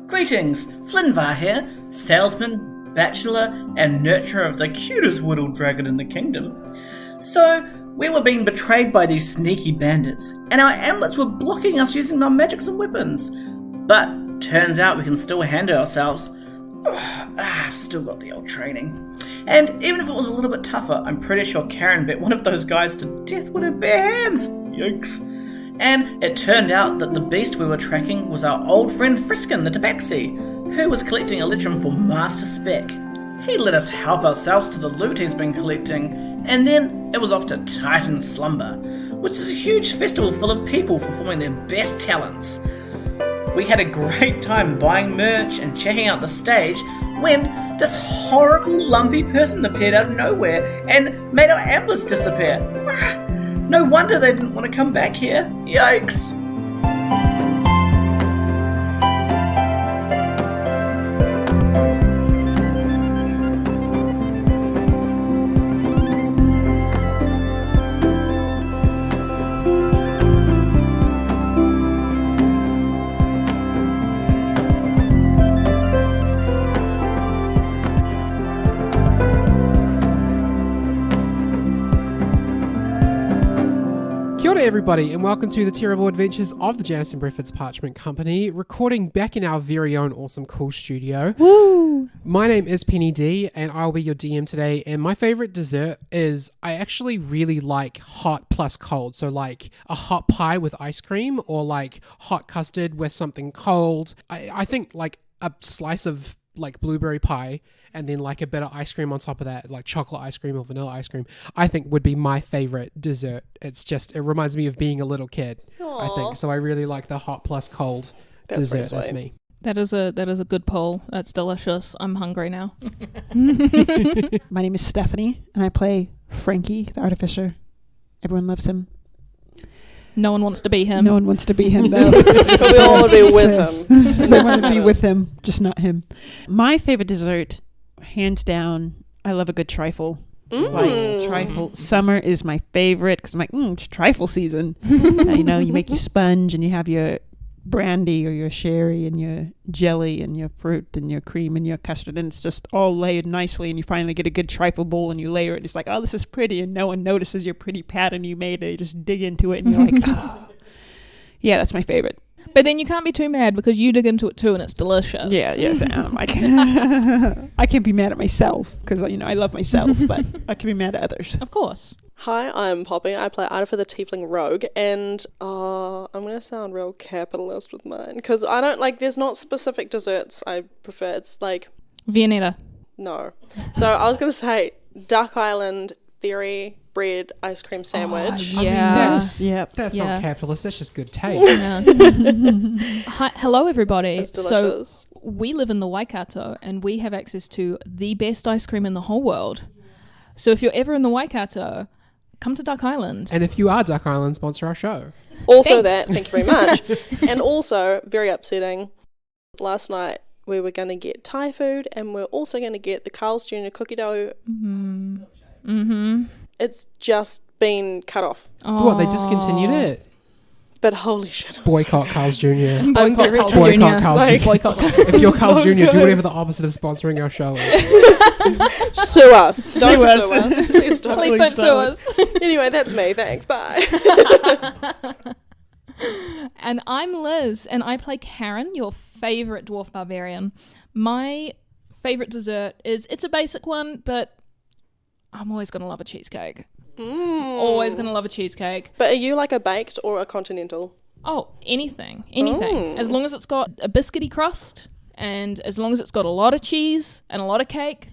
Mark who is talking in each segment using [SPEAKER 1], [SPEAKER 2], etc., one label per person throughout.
[SPEAKER 1] Greetings, Flinvar here, salesman, bachelor, and nurturer of the cutest whittled dragon in the kingdom. So, we were being betrayed by these sneaky bandits, and our amulets were blocking us using our magics and weapons. But, turns out we can still handle ourselves. Still got the old training. And even if it was a little bit tougher, I'm pretty sure Karen bet one of those guys to death with her bare hands. Yikes. And it turned out that the beast we were tracking was our old friend Friskin the Tabaxi, who was collecting Electrum for Master Spec. He let us help ourselves to the loot he's been collecting, and then it was off to Titan Slumber, which is a huge festival full of people performing their best talents. We had a great time buying merch and checking out the stage when this horrible lumpy person appeared out of nowhere and made our amulets disappear. No wonder they didn't want to come back here. Yikes.
[SPEAKER 2] Everybody, and welcome to the terrible adventures of the Janice and Breford's Parchment Company, recording back in our very own awesome cool studio.
[SPEAKER 3] Woo!
[SPEAKER 2] My name is Penny D, and I'll be your DM today, and my favorite dessert is, I actually really like hot plus cold, so like a hot pie with ice cream, or like hot custard with something cold. I think like a slice of like blueberry pie and then like a bit of ice cream on top of that, like chocolate ice cream or vanilla ice cream, I think would be my favorite dessert. It reminds me of being a little kid. Aww. I think so. I really like the hot plus cold dessert. That's me.
[SPEAKER 3] That is a good pull. That's delicious. I'm hungry now.
[SPEAKER 4] My name is Stephanie and I play Frankie the Artificer. Everyone loves him.
[SPEAKER 3] No one wants to be him.
[SPEAKER 4] No one wants to be him, though.
[SPEAKER 5] But we all want to be with him.
[SPEAKER 4] They want to be with him, just not him. My favorite dessert, hands down, I love a good trifle. Like trifle. Summer is my favorite because I'm like, it's trifle season. You make your sponge and you have your brandy or your sherry and your jelly and your fruit and your cream and your custard, and it's just all layered nicely, and you finally get a good trifle bowl and you layer it. It's like, oh, this is pretty, and no one notices your pretty pattern you made. They just dig into it and you're like, oh. Yeah, that's my favorite.
[SPEAKER 3] But then you can't be too mad because you dig into it too and it's delicious.
[SPEAKER 4] Yeah, yes, I can't be mad at myself because I love myself, but I can be mad at others.
[SPEAKER 3] Of course.
[SPEAKER 5] Hi, I'm Poppy. I play Ida for the Tiefling Rogue, and I'm going to sound real capitalist with mine, because I don't, there's not specific desserts I prefer. It's like...
[SPEAKER 3] Viennetta.
[SPEAKER 5] No. So I was going to say Duck Island Fairy Bread Ice Cream Sandwich.
[SPEAKER 3] Oh, yeah.
[SPEAKER 2] That's not capitalist, that's just good taste.
[SPEAKER 3] Hi, hello, everybody.
[SPEAKER 5] It's delicious.
[SPEAKER 3] So we live in the Waikato, and we have access to the best ice cream in the whole world. So if you're ever in the Waikato... come to Duck Island.
[SPEAKER 2] And if you are Duck Island, sponsor our show.
[SPEAKER 5] Also thank you very much. And also, very upsetting, last night we were going to get Thai food and we're also going to get the Carl's Jr. cookie dough.
[SPEAKER 3] Mm-hmm.
[SPEAKER 5] It's just been cut off.
[SPEAKER 2] Oh. What, they discontinued it?
[SPEAKER 5] But holy shit.
[SPEAKER 2] Boycott Carl's Jr.
[SPEAKER 3] Boycott Carl's Jr.
[SPEAKER 2] Boycott Carl's Jr.
[SPEAKER 3] Boycott.
[SPEAKER 2] If you're Carl's Jr., do whatever the opposite of sponsoring our show is.
[SPEAKER 5] Sue us. Don't sue us. Please don't.
[SPEAKER 3] Please don't sue us.
[SPEAKER 5] Anyway, that's me. Thanks. Bye.
[SPEAKER 3] And I'm Liz, and I play Karen, your favourite dwarf barbarian. My favourite dessert it's a basic one, but I'm always going to love a cheesecake. Always going to love a cheesecake.
[SPEAKER 5] But are you like a baked or a continental?
[SPEAKER 3] Oh, anything. As long as it's got a biscuity crust and as long as it's got a lot of cheese and a lot of cake.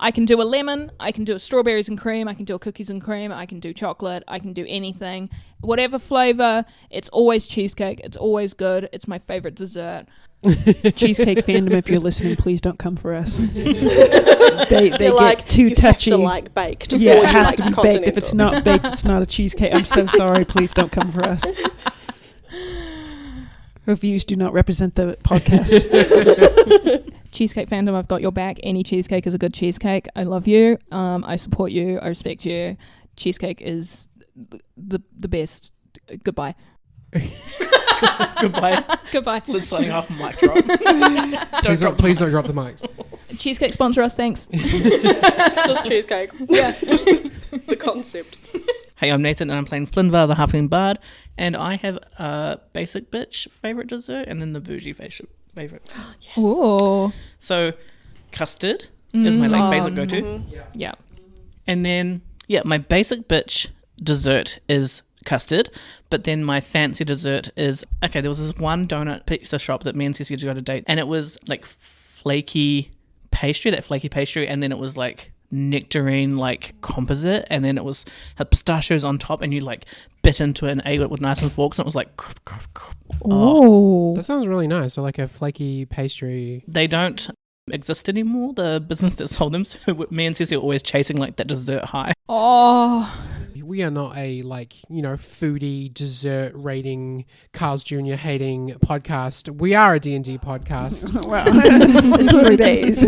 [SPEAKER 3] I can do a lemon, I can do a strawberries and cream, I can do a cookies and cream, I can do chocolate, I can do anything. Whatever flavour, it's always cheesecake, it's always good, it's my favourite dessert.
[SPEAKER 4] Cheesecake fandom, if you're listening, please don't come for us. They get too touchy.
[SPEAKER 5] You have to like baked.
[SPEAKER 4] Yeah, it has to be baked. If it's not baked, it's not a cheesecake. I'm so sorry. Please don't come for us. Her views do not represent the podcast.
[SPEAKER 3] Cheesecake fandom, I've got your back. Any cheesecake is a good cheesecake. I love you. I support you. I respect you. Cheesecake is the best. Goodbye.
[SPEAKER 1] Goodbye.
[SPEAKER 3] Goodbye.
[SPEAKER 1] Let's signing off mic drop.
[SPEAKER 2] Please don't drop the mics.
[SPEAKER 3] Cheesecake sponsor us, thanks.
[SPEAKER 5] Just cheesecake.
[SPEAKER 3] Yeah.
[SPEAKER 5] Just the concept.
[SPEAKER 1] Hey, I'm Nathan and I'm playing Flinvar the Halfling Bard, and I have a basic bitch favourite dessert and then the bougie favourite.
[SPEAKER 5] Yes.
[SPEAKER 3] Ooh.
[SPEAKER 1] So, custard is my basic go-to.
[SPEAKER 3] Yeah.
[SPEAKER 1] And then, my basic bitch dessert is custard, but then my fancy dessert is, there was this one donut pizza shop that me and Ceci used to go to date, and it was like flaky pastry, and then it was like nectarine like composite, and then it was had pistachios on top, and you like bit into it and ate it with knives and forks, and it was like
[SPEAKER 3] Oh.
[SPEAKER 2] That sounds really nice. So like a flaky pastry.
[SPEAKER 1] They don't exist anymore, the business that sold them, so me and Ceci are always chasing like that dessert high.
[SPEAKER 3] Oh.
[SPEAKER 2] We are not a foodie, dessert rating, Carl's Jr. hating podcast. We are a D&D podcast.
[SPEAKER 4] Well, it's early days.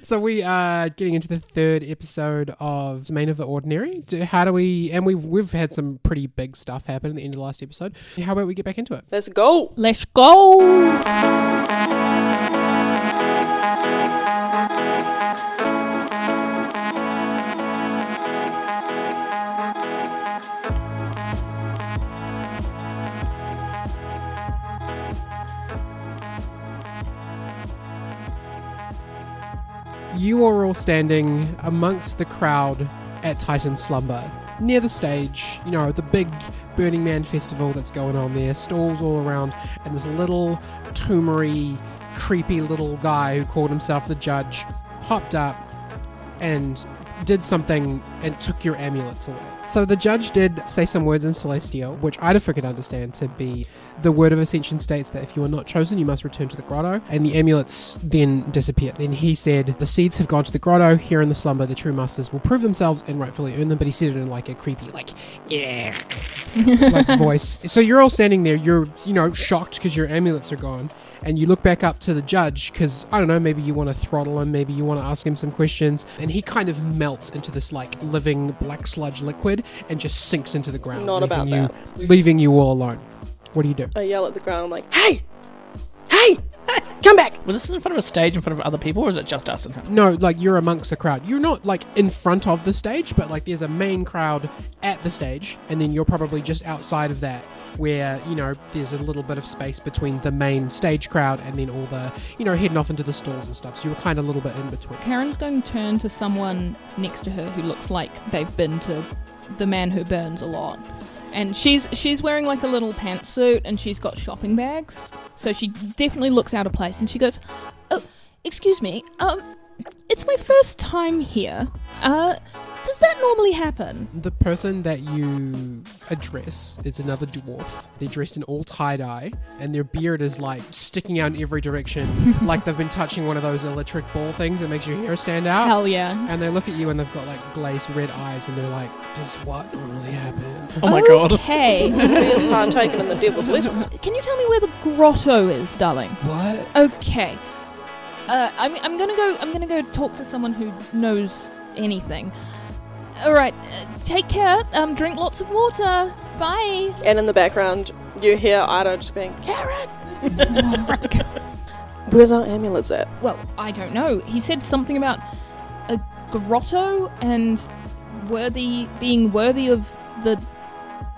[SPEAKER 2] So we are getting into the third episode of Main of the Ordinary. We've had some pretty big stuff happen at the end of the last episode. How about we get back into it?
[SPEAKER 5] Let's go.
[SPEAKER 3] Let's go.
[SPEAKER 2] You are all standing amongst the crowd at Titan Slumber, near the stage, the big Burning Man festival that's going on there, stalls all around, and this little tumoury, creepy little guy who called himself the judge popped up and did something and took your amulets away. So the judge did say some words in Celestial, which I'd have figured understand to be the word of Ascension states that if you are not chosen, you must return to the grotto, and the amulets then disappeared. And he said, the seeds have gone to the grotto, here in the slumber, the true masters will prove themselves and rightfully earn them, but he said it in like a creepy, voice. So you're all standing there, you're, shocked because your amulets are gone, and you look back up to the judge because, I don't know, maybe you want to throttle him, maybe you want to ask him some questions, and he kind of melts into this living black sludge liquid and just sinks into the ground, leaving you all alone. What do you do?
[SPEAKER 5] I yell at the ground. I'm like, hey, come back.
[SPEAKER 1] Well, this is in front of a stage in front of other people, or is it just us and him?
[SPEAKER 2] No, you're amongst the crowd. You're not in front of the stage, but there's a main crowd at the stage, and then you're probably just outside of that, where there's a little bit of space between the main stage crowd and then all the heading off into the stalls and stuff. So you're kind of a little bit in between.
[SPEAKER 3] Karen's going to turn to someone next to her who looks like they've been to the man who burns a lot. And she's wearing a little pantsuit, and she's got shopping bags. So she definitely looks out of place, and she goes, "Oh, excuse me. It's my first time here. Does that normally happen?"
[SPEAKER 2] The person that you address is another dwarf. They're dressed in all tie-dye, and their beard is sticking out in every direction, like they've been touching one of those electric ball things that makes your hair stand out.
[SPEAKER 3] Hell yeah.
[SPEAKER 2] And they look at you and they've got glazed red eyes, and they're like, does what normally happen?
[SPEAKER 1] Oh my god.
[SPEAKER 3] Okay.
[SPEAKER 5] I'm taken in the devil's letters.
[SPEAKER 3] Can you tell me where the grotto is, darling?
[SPEAKER 2] What?
[SPEAKER 3] Okay. I'm gonna go talk to someone who knows anything. All right. Take care. Drink lots of water. Bye.
[SPEAKER 5] And in the background, you hear Ida just being, Karen! Where's our amulets at?
[SPEAKER 3] Well, I don't know. He said something about a grotto and being worthy of the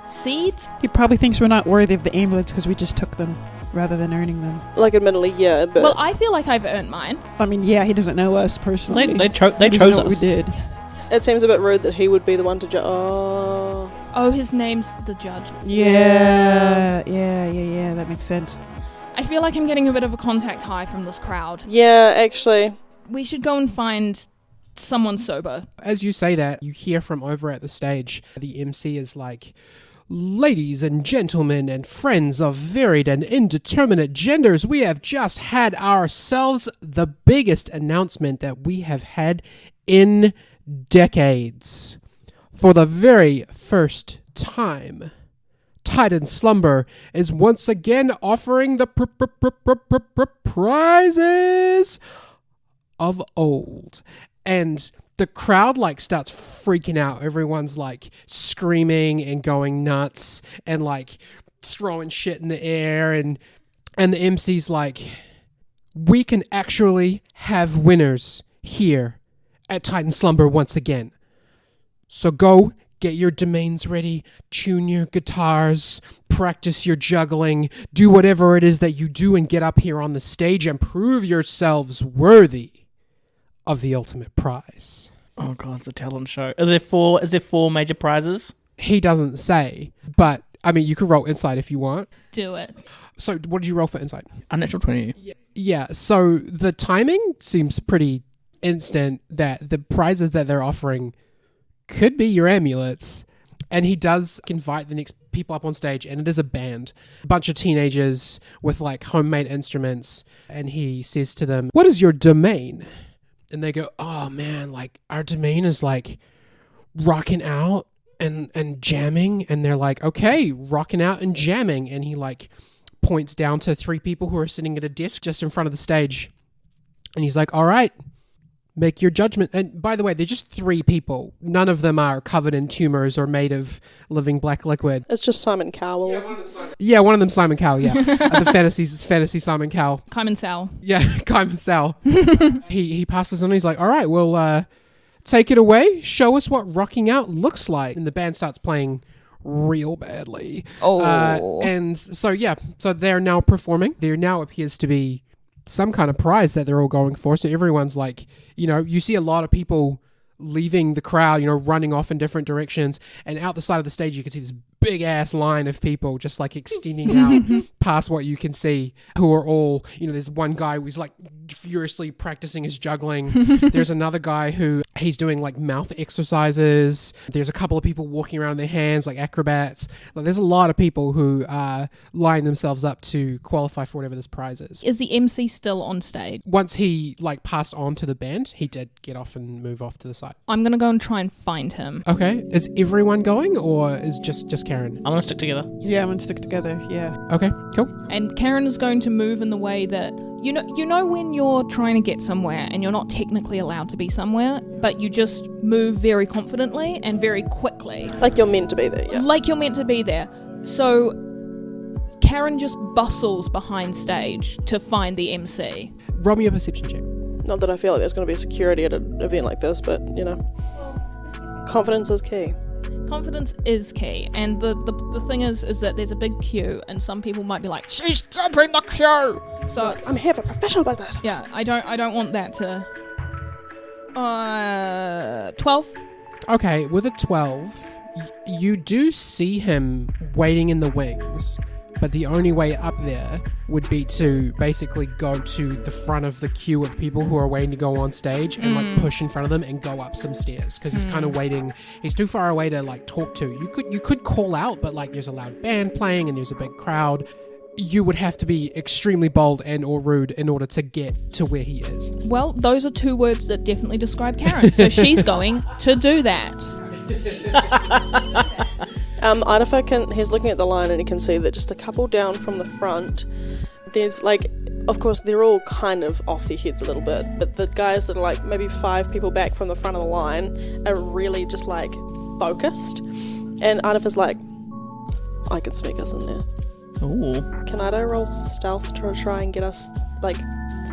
[SPEAKER 3] seeds.
[SPEAKER 4] He probably thinks we're not worthy of the amulets because we just took them rather than earning them.
[SPEAKER 5] Admittedly, yeah, but...
[SPEAKER 3] Well, I feel like I've earned mine.
[SPEAKER 4] I mean, yeah, he doesn't know us personally.
[SPEAKER 1] They chose
[SPEAKER 4] what we
[SPEAKER 1] us.
[SPEAKER 4] did.
[SPEAKER 5] It seems a bit rude that he would be the one to judge. Oh,
[SPEAKER 3] his name's the judge.
[SPEAKER 4] Yeah, that makes sense.
[SPEAKER 3] I feel like I'm getting a bit of a contact high from this crowd.
[SPEAKER 5] Yeah, actually.
[SPEAKER 3] We should go and find someone sober.
[SPEAKER 2] As you say that, you hear from over at the stage, the MC is like, ladies and gentlemen and friends of varied and indeterminate genders, we have just had ourselves the biggest announcement that we have had in decades. For the very first time, Titan Slumber is once again offering the prizes of old. And the crowd starts freaking out. Everyone's screaming and going nuts, and throwing shit in the air, and the MC's like, we can actually have winners here at Titan Slumber once again. So go get your domains ready, tune your guitars, practice your juggling, do whatever it is that you do, and get up here on the stage and prove yourselves worthy of the ultimate prize.
[SPEAKER 1] Oh god, it's a talent show. Is there four major prizes?
[SPEAKER 2] He doesn't say, but I mean, you can roll insight if you want.
[SPEAKER 3] Do it.
[SPEAKER 2] So what did you roll for insight?
[SPEAKER 1] Unnatural 20.
[SPEAKER 2] Yeah, so the timing seems pretty instant that the prizes that they're offering could be your amulets. And he does invite the next people up on stage, and it is a band. A bunch of teenagers with like homemade instruments. And he says to them, what is your domain? And they go, oh man, like our domain is like rocking out and jamming. And they're like, okay, rocking out and jamming. And he like points down to 3 people who are sitting at a desk just in front of the stage. And he's like, all right, make your judgment. And by the way, they're just 3 people. None of them are covered in tumors or made of living black liquid.
[SPEAKER 5] It's just Simon Cowell.
[SPEAKER 2] Yeah, one of them Simon Cowell, yeah. The fantasy Simon Cowell.
[SPEAKER 3] Kaiman Sal.
[SPEAKER 2] Yeah, Kaiman Sal. He passes on, he's like, all right, well, take it away. Show us what rocking out looks like. And the band starts playing real badly. And so they're now performing. There now appears to be some kind of prize that they're all going for. So everyone's like, you see a lot of people leaving the crowd, running off in different directions. And out the side of the stage, you can see this big ass line of people just like extending out past what you can see, who are all, there's one guy who's like furiously practicing his juggling. There's another guy who he's doing like mouth exercises. There's a couple of people walking around with their hands like acrobats. Like, there's a lot of people who line themselves up to qualify for whatever this prize is.
[SPEAKER 3] Is the MC still on stage?
[SPEAKER 2] Once he like passed on to the band, he did get off and move off to the side.
[SPEAKER 3] I'm gonna go and try and find him.
[SPEAKER 2] Okay. Is everyone going, or is just Karen?
[SPEAKER 1] I'm gonna stick together.
[SPEAKER 4] Yeah, I'm gonna stick together. Yeah.
[SPEAKER 2] Okay, cool.
[SPEAKER 3] And Karen is going to move in the way that you know when you're trying to get somewhere and you're not technically allowed to be somewhere, but you just move very confidently and very quickly.
[SPEAKER 5] Like you're meant to be there, yeah.
[SPEAKER 3] Like you're meant to be there. So Karen just bustles behind stage to find the MC.
[SPEAKER 2] Roll me a perception check.
[SPEAKER 5] Not that I feel like there's going to be security at an event like this, but, confidence is key.
[SPEAKER 3] Confidence is key, and the thing is that there's a big queue, and some people might be like, she's jumping the queue. So
[SPEAKER 5] I'm here for professional business.
[SPEAKER 3] yeah, I don't want that to. 12.
[SPEAKER 2] Okay, with a 12, you do see him waiting in the wings, but the only way up there would be to basically go to the front of the queue of people who are waiting to go on stage and like push in front of them and go up some stairs, because he's kind of waiting. He's too far away to like talk to. You could call out, but like there's a loud band playing and there's a big crowd. You would have to be extremely bold and or rude in order to get to where he is.
[SPEAKER 3] Well, those are 2 words that definitely describe Karen, so she's going to do that.
[SPEAKER 5] Idafer he's looking at the line and he can see that just a couple down from the front, there's like, of course they're all kind of off their heads a little bit, but the guys that are like maybe 5 people back from the front of the line are really just like focused, and Idafer's like, I can sneak us in there.
[SPEAKER 1] Ooh.
[SPEAKER 5] Can Ido roll stealth to try and get us like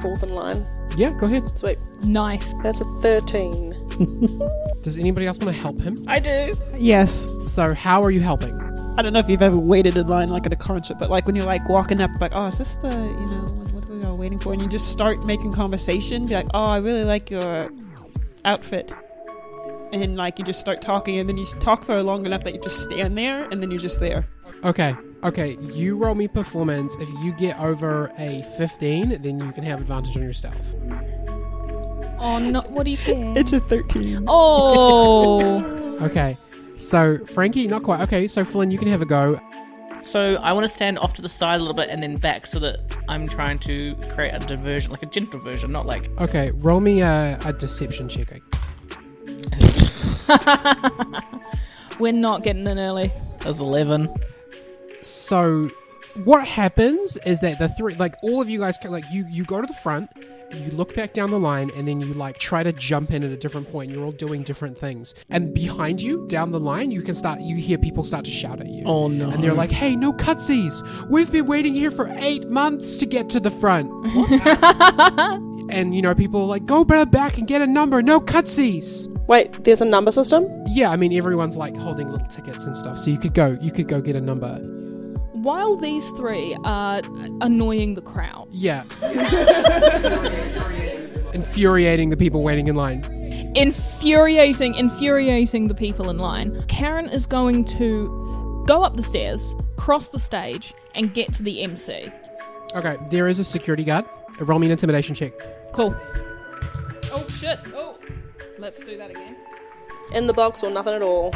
[SPEAKER 5] 4th in line?
[SPEAKER 2] Yeah, go ahead.
[SPEAKER 5] Sweet.
[SPEAKER 3] Nice.
[SPEAKER 5] That's a 13.
[SPEAKER 2] Does anybody else want to help him?
[SPEAKER 1] I do.
[SPEAKER 4] Yes.
[SPEAKER 2] So how are you helping?
[SPEAKER 4] I don't know if you've ever waited in line like at a concert, but like when you're like walking up, like, oh, is this the, what are we all waiting for? And you just start making conversation, be like, oh, I really like your outfit. And like you just start talking, and then you talk for long enough that you just stand there, and then you're just there.
[SPEAKER 2] Okay, you roll me performance. If you get over a 15, then you can have advantage on your stealth.
[SPEAKER 3] Oh no! What do you think?
[SPEAKER 4] It's a 13.
[SPEAKER 3] Oh.
[SPEAKER 2] Okay, so Frankie, not quite. Okay, so Flynn, you can have a go.
[SPEAKER 1] So I want to stand off to the side a little bit and then back, so that I'm trying to create a diversion, like a gentle diversion, not like...
[SPEAKER 2] Okay, roll me a deception check.
[SPEAKER 3] We're not getting in early.
[SPEAKER 1] That was 11.
[SPEAKER 2] So what happens is that the 3, like all of you guys, like you go to the front you look back down the line, and then you like try to jump in at a different point. You're all doing different things. And behind you, down the line, you hear people start to shout at you.
[SPEAKER 1] Oh no.
[SPEAKER 2] And they're like, hey, no cutsies. We've been waiting here for 8 months to get to the front. And, people are like, go back and get a number. No cutsies.
[SPEAKER 5] Wait, there's a number system?
[SPEAKER 2] Yeah, I mean, everyone's like holding little tickets and stuff. So you could go get a number.
[SPEAKER 3] While these three are annoying the crowd.
[SPEAKER 2] Yeah. Infuriating the people waiting in line.
[SPEAKER 3] Infuriating the people in line. Karen is going to go up the stairs, cross the stage, and get to the MC.
[SPEAKER 2] Okay, there is a security guard. Roll me an intimidation check.
[SPEAKER 3] Cool. Oh, shit. Oh, let's do that again.
[SPEAKER 5] In the box or nothing at all?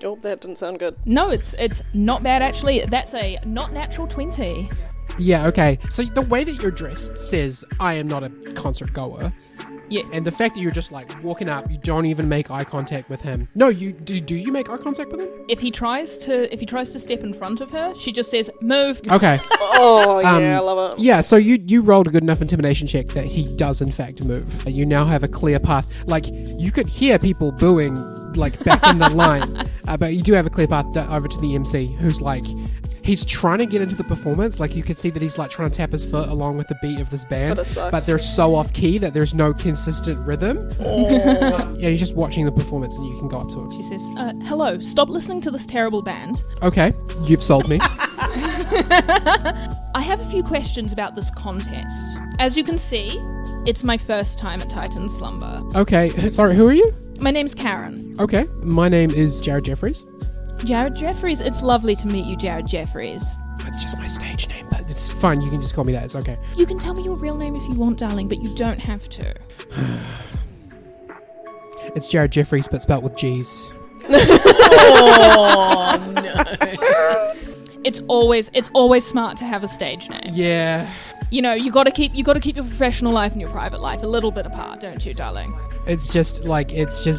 [SPEAKER 5] Oh, that didn't sound good.
[SPEAKER 3] No, it's not bad, actually. That's a not natural 20.
[SPEAKER 2] Yeah, okay. So the way that you're dressed says, I am not a concert goer.
[SPEAKER 3] Yeah.
[SPEAKER 2] And the fact that you're just like walking up, you don't even make eye contact with him. No, you do you make eye contact with him?
[SPEAKER 3] If he tries to step in front of her, she just says, move.
[SPEAKER 2] Okay.
[SPEAKER 5] Oh, yeah, I love it.
[SPEAKER 2] Yeah, so you rolled a good enough intimidation check that he does in fact move. You now have a clear path. Like, you could hear people booing, like, back in the line. But you do have a clear path over to the MC, who's like, he's trying to get into the performance. Like, you can see that he's like trying to tap his foot along with the beat of this band.
[SPEAKER 5] But it sucks.
[SPEAKER 2] But they're so off key that there's no consistent rhythm. Yeah, he's just watching the performance and you can go up to him.
[SPEAKER 3] She says, hello, stop listening to this terrible band.
[SPEAKER 2] Okay, you've sold me.
[SPEAKER 3] I have a few questions about this contest. As you can see, it's my first time at Titan Slumber.
[SPEAKER 2] Okay, sorry, who are you?
[SPEAKER 3] My name's Karen.
[SPEAKER 2] Okay, my name is Jared Jeffries.
[SPEAKER 3] Jared Jeffries, it's lovely to meet you, Jared Jeffries.
[SPEAKER 2] That's just my stage name, but it's fine. You can just call me that. It's okay.
[SPEAKER 3] You can tell me your real name if you want, darling, but you don't have to.
[SPEAKER 2] It's Jared Jeffries, but spelled with G's.
[SPEAKER 1] Oh no.
[SPEAKER 3] It's always smart to have a stage name.
[SPEAKER 2] Yeah.
[SPEAKER 3] You gotta keep your professional life and your private life a little bit apart, don't you, darling?
[SPEAKER 2] It's just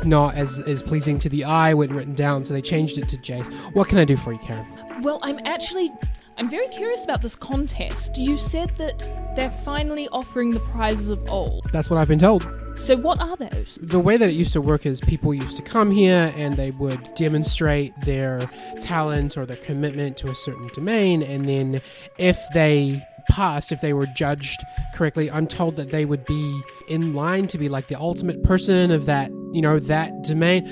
[SPEAKER 2] not as pleasing to the eye when written down, so they changed it to J. What can I do for you, Karen?
[SPEAKER 3] Well, I'm very curious about this contest. You said that they're finally offering the prizes of old.
[SPEAKER 2] That's what I've been told.
[SPEAKER 3] So what are those?
[SPEAKER 2] The way that it used to work is people used to come here and they would demonstrate their talent or their commitment to a certain domain, and then if they passed, if they were judged correctly, I'm told that they would be in line to be like the ultimate person of that, that domain.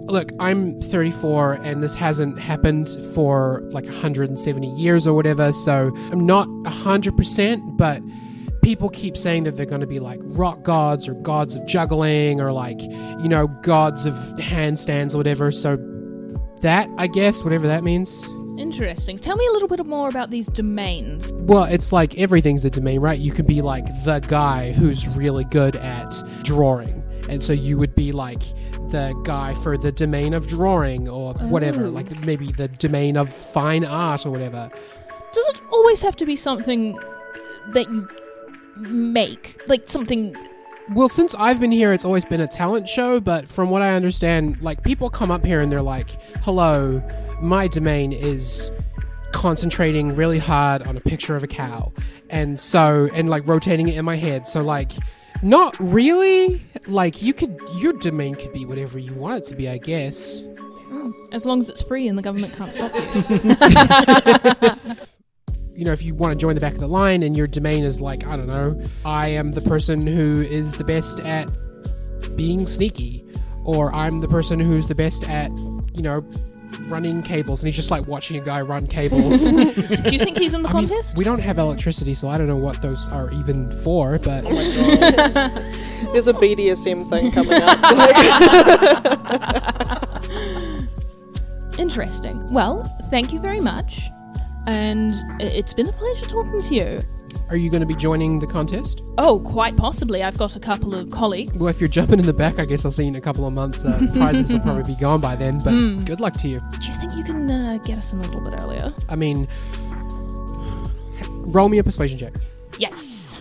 [SPEAKER 2] Look, I'm 34 and this hasn't happened for like 170 years or whatever, so I'm not 100%, but people keep saying that they're going to be like rock gods or gods of juggling or like, gods of handstands or whatever. So that, I guess, whatever that means.
[SPEAKER 3] Interesting. Tell me a little bit more about these domains.
[SPEAKER 2] Well, it's like everything's a domain, right? You can be like the guy who's really good at drawing. And so you would be like the guy for the domain of drawing or whatever, like maybe the domain of fine art or whatever.
[SPEAKER 3] Does it always have to be something that you make? Like something...
[SPEAKER 2] Well, since I've been here, it's always been a talent show, but from what I understand, like, people come up here and they're like, hello, my domain is concentrating really hard on a picture of a cow. And like rotating it in my head. So like, not really. Like, your domain could be whatever you want it to be, I guess.
[SPEAKER 3] As long as it's free and the government can't stop you.
[SPEAKER 2] If you want to join the back of the line and your domain is like, I don't know, I am the person who is the best at being sneaky, or I'm the person who's the best at, running cables, and he's just like watching a guy run cables.
[SPEAKER 3] Do you think he's in the contest?
[SPEAKER 2] We don't have electricity, so I don't know what those are even for, but...
[SPEAKER 5] Oh my God. There's a BDSM thing coming up.
[SPEAKER 3] Interesting. Well, thank you very much. And it's been a pleasure talking to you.
[SPEAKER 2] Are you going to be joining the contest?
[SPEAKER 3] Oh, quite possibly. I've got a couple of colleagues.
[SPEAKER 2] Well, if you're jumping in the back, I guess I'll see you in a couple of months. The prizes will probably be gone by then, but good luck to you.
[SPEAKER 3] Do you think you can get us in a little bit earlier?
[SPEAKER 2] I mean, roll me a persuasion check.
[SPEAKER 3] Yes.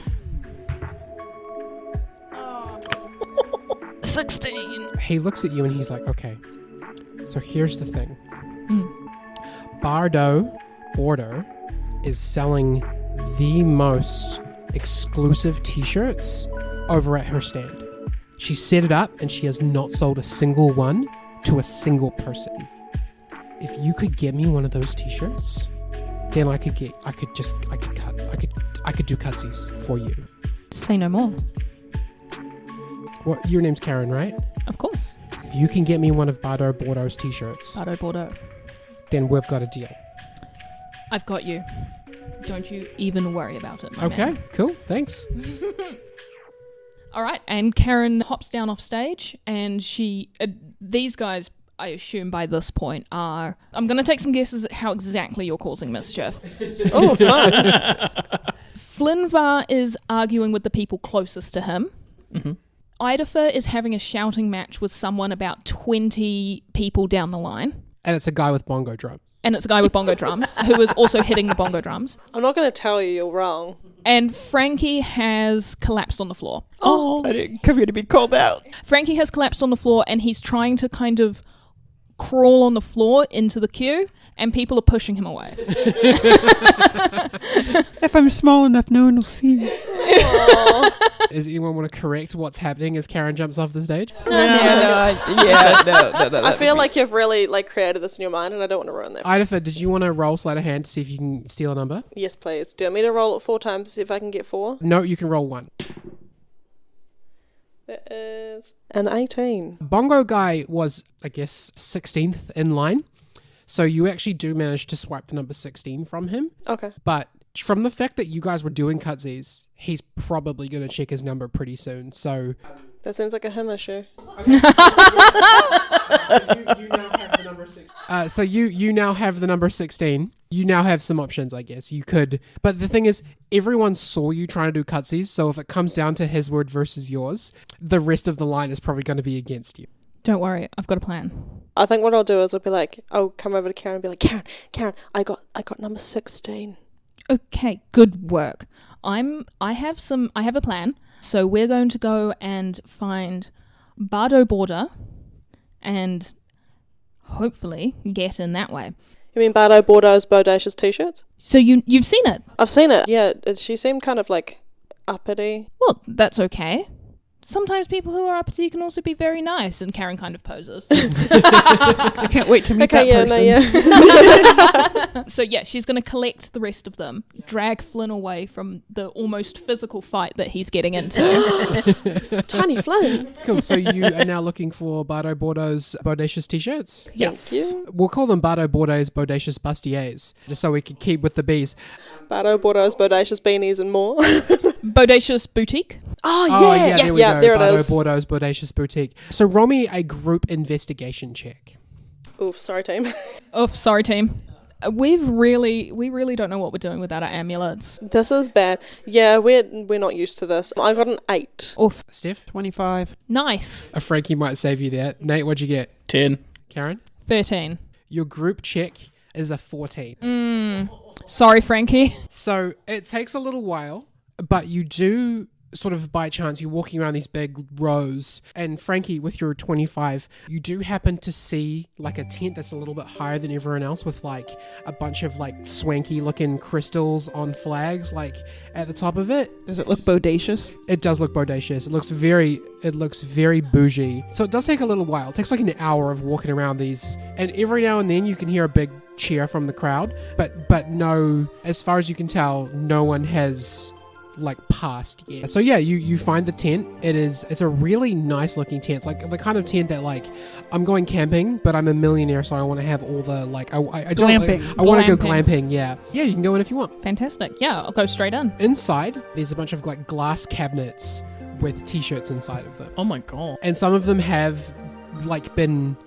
[SPEAKER 3] 16.
[SPEAKER 2] He looks at you and he's like, okay, so here's the thing. Bardo Order is selling the most exclusive t-shirts over at her stand. She set it up and she has not sold a single one to a single person. If you could get me one of those t-shirts, then I could do Cutsies for you.
[SPEAKER 3] Say no more.
[SPEAKER 2] Your name's Karen, right?
[SPEAKER 3] Of course.
[SPEAKER 2] If you can get me one of Bardo Bordeaux's t-shirts,
[SPEAKER 3] Bordeaux.
[SPEAKER 2] then we've got a deal.
[SPEAKER 3] I've got you. Don't you even worry about it, my
[SPEAKER 2] Okay,
[SPEAKER 3] man.
[SPEAKER 2] cool, thanks.
[SPEAKER 3] All right, and Karen hops down off stage, and she... these guys, I assume by this point, are... I'm going to take some guesses at how exactly you're causing mischief.
[SPEAKER 5] Oh, fun.
[SPEAKER 3] Flinvar is arguing with the people closest to him.
[SPEAKER 1] Mm-hmm.
[SPEAKER 3] Idafer is having a shouting match with someone about 20 people down the line.
[SPEAKER 2] And it's a guy with bongo drums.
[SPEAKER 3] And it's a guy with bongo drums who is also hitting the bongo drums.
[SPEAKER 5] I'm not going to tell you you're wrong.
[SPEAKER 3] And Frankie has collapsed on the floor.
[SPEAKER 4] Oh, I didn't come here to be called out.
[SPEAKER 3] Frankie has collapsed on the floor and he's trying to kind of crawl on the floor into the queue, and people are pushing him away.
[SPEAKER 4] If I'm small enough, no one will see.
[SPEAKER 2] Does anyone want to correct what's happening as Karen jumps off the stage?
[SPEAKER 4] No.
[SPEAKER 5] I feel like you've really created this in your mind, and I don't want to ruin that.
[SPEAKER 2] Idafer, did you want to roll sleight of hand to see if you can steal a number?
[SPEAKER 5] Yes, please. Do you want me to roll it 4 times to see if I can get 4?
[SPEAKER 2] No, you can roll 1.
[SPEAKER 5] That is an 18.
[SPEAKER 2] Bongo guy was, I guess, 16th in line. So you actually do manage to swipe the number 16 from him.
[SPEAKER 5] Okay.
[SPEAKER 2] But from the fact that you guys were doing Cutsies, he's probably going to check his number pretty soon. So
[SPEAKER 5] That seems like a him issue.
[SPEAKER 2] So you now have the number 16. You now have some options, I guess. You could, but the thing is, everyone saw you trying to do Cutsies, so if it comes down to his word versus yours, the rest of the line is probably going to be against you.
[SPEAKER 3] Don't worry, I've got a plan.
[SPEAKER 5] I think what I'll do is I'll come over to Karen and be like, Karen, I got number 16.
[SPEAKER 3] Okay, good work. I have a plan. So we're going to go and find Bardo Border and hopefully get in that way.
[SPEAKER 5] You mean Bardo Bordeaux's Bodacious t-shirts?
[SPEAKER 3] So you've seen it?
[SPEAKER 5] I've seen it. Yeah, she seemed kind of uppity.
[SPEAKER 3] Well, that's okay. Sometimes people who are uppity can also be very nice, and Karen kind of poses.
[SPEAKER 4] I can't wait to meet that person.
[SPEAKER 3] So yeah, she's going to collect the rest of them, drag Flynn away from the almost physical fight that he's getting into.
[SPEAKER 5] Tiny Flynn.
[SPEAKER 2] Cool. So you are now looking for Bardo Bordeaux's Bodacious t-shirts?
[SPEAKER 3] Yes.
[SPEAKER 2] We'll call them Bardo Bordeaux's Bodacious bustiers, just so we can keep with the bees.
[SPEAKER 5] Bardo Bordeaux's Bodacious beanies and more.
[SPEAKER 3] Bodacious Boutique.
[SPEAKER 5] Oh, yeah.
[SPEAKER 2] There we go.
[SPEAKER 5] There it
[SPEAKER 2] Bardo
[SPEAKER 5] is.
[SPEAKER 2] Bordeaux's Bodacious Boutique. So roll me a group investigation check.
[SPEAKER 5] Oof, sorry, team.
[SPEAKER 3] Oh, sorry, team. We really don't know what we're doing without our amulets.
[SPEAKER 5] This is bad. Yeah, we're not used to this. I got an 8.
[SPEAKER 3] Oof.
[SPEAKER 2] Steph?
[SPEAKER 4] 25.
[SPEAKER 3] Nice.
[SPEAKER 2] A Frankie might save you there. Nate, what'd you get?
[SPEAKER 1] 10.
[SPEAKER 2] Karen?
[SPEAKER 3] 13.
[SPEAKER 2] Your group check is a 14.
[SPEAKER 3] Sorry, Frankie.
[SPEAKER 2] So it takes a little while, but you do sort of by chance, you're walking around these big rows, and Frankie, with your 25, you do happen to see like a tent that's a little bit higher than everyone else with like a bunch of like swanky looking crystals on flags like at the top of it.
[SPEAKER 4] Does it look bodacious?
[SPEAKER 2] It does look bodacious. It looks very bougie. So it does take a little while. It takes like an hour of walking around these, and every now and then you can hear a big cheer from the crowd, but no, as far as you can tell, no one has like passed yet. So yeah, you find the tent. It's a really nice looking tent. It's like the kind of tent that like I'm going camping, but I'm a millionaire, so I want to have all the like I
[SPEAKER 4] Glamping.
[SPEAKER 2] I want to go glamping. Yeah, you can go in if you want.
[SPEAKER 3] Fantastic. Yeah, I'll go straight in.
[SPEAKER 2] Inside, there's a bunch of like glass cabinets with t-shirts inside of them,
[SPEAKER 1] Oh my god.
[SPEAKER 2] and some of them have like been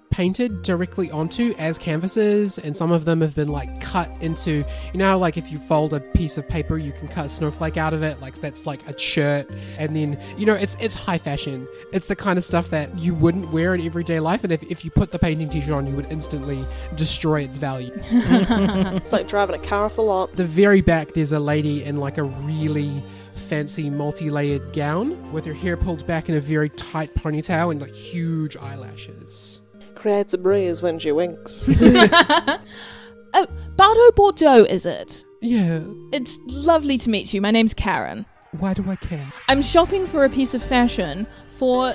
[SPEAKER 2] painted directly onto as canvases, and some of them have been like cut into, you know how like if you fold a piece of paper you can cut a snowflake out of it, like that's like a shirt, and then you know it's high fashion. It's the kind of stuff that you wouldn't wear in everyday life, and if you put the painting t-shirt on you would instantly destroy its value.
[SPEAKER 5] It's like driving a car off the lot.
[SPEAKER 2] The very back there's a lady in like a really fancy multi-layered gown with her hair pulled back in a very tight ponytail and like huge eyelashes.
[SPEAKER 5] Creates a breeze when she winks.
[SPEAKER 3] Oh, Bardo Bordeaux, is it?
[SPEAKER 2] Yeah.
[SPEAKER 3] It's lovely to meet you. My name's Karen.
[SPEAKER 2] Why do I care?
[SPEAKER 3] I'm shopping for a piece of fashion for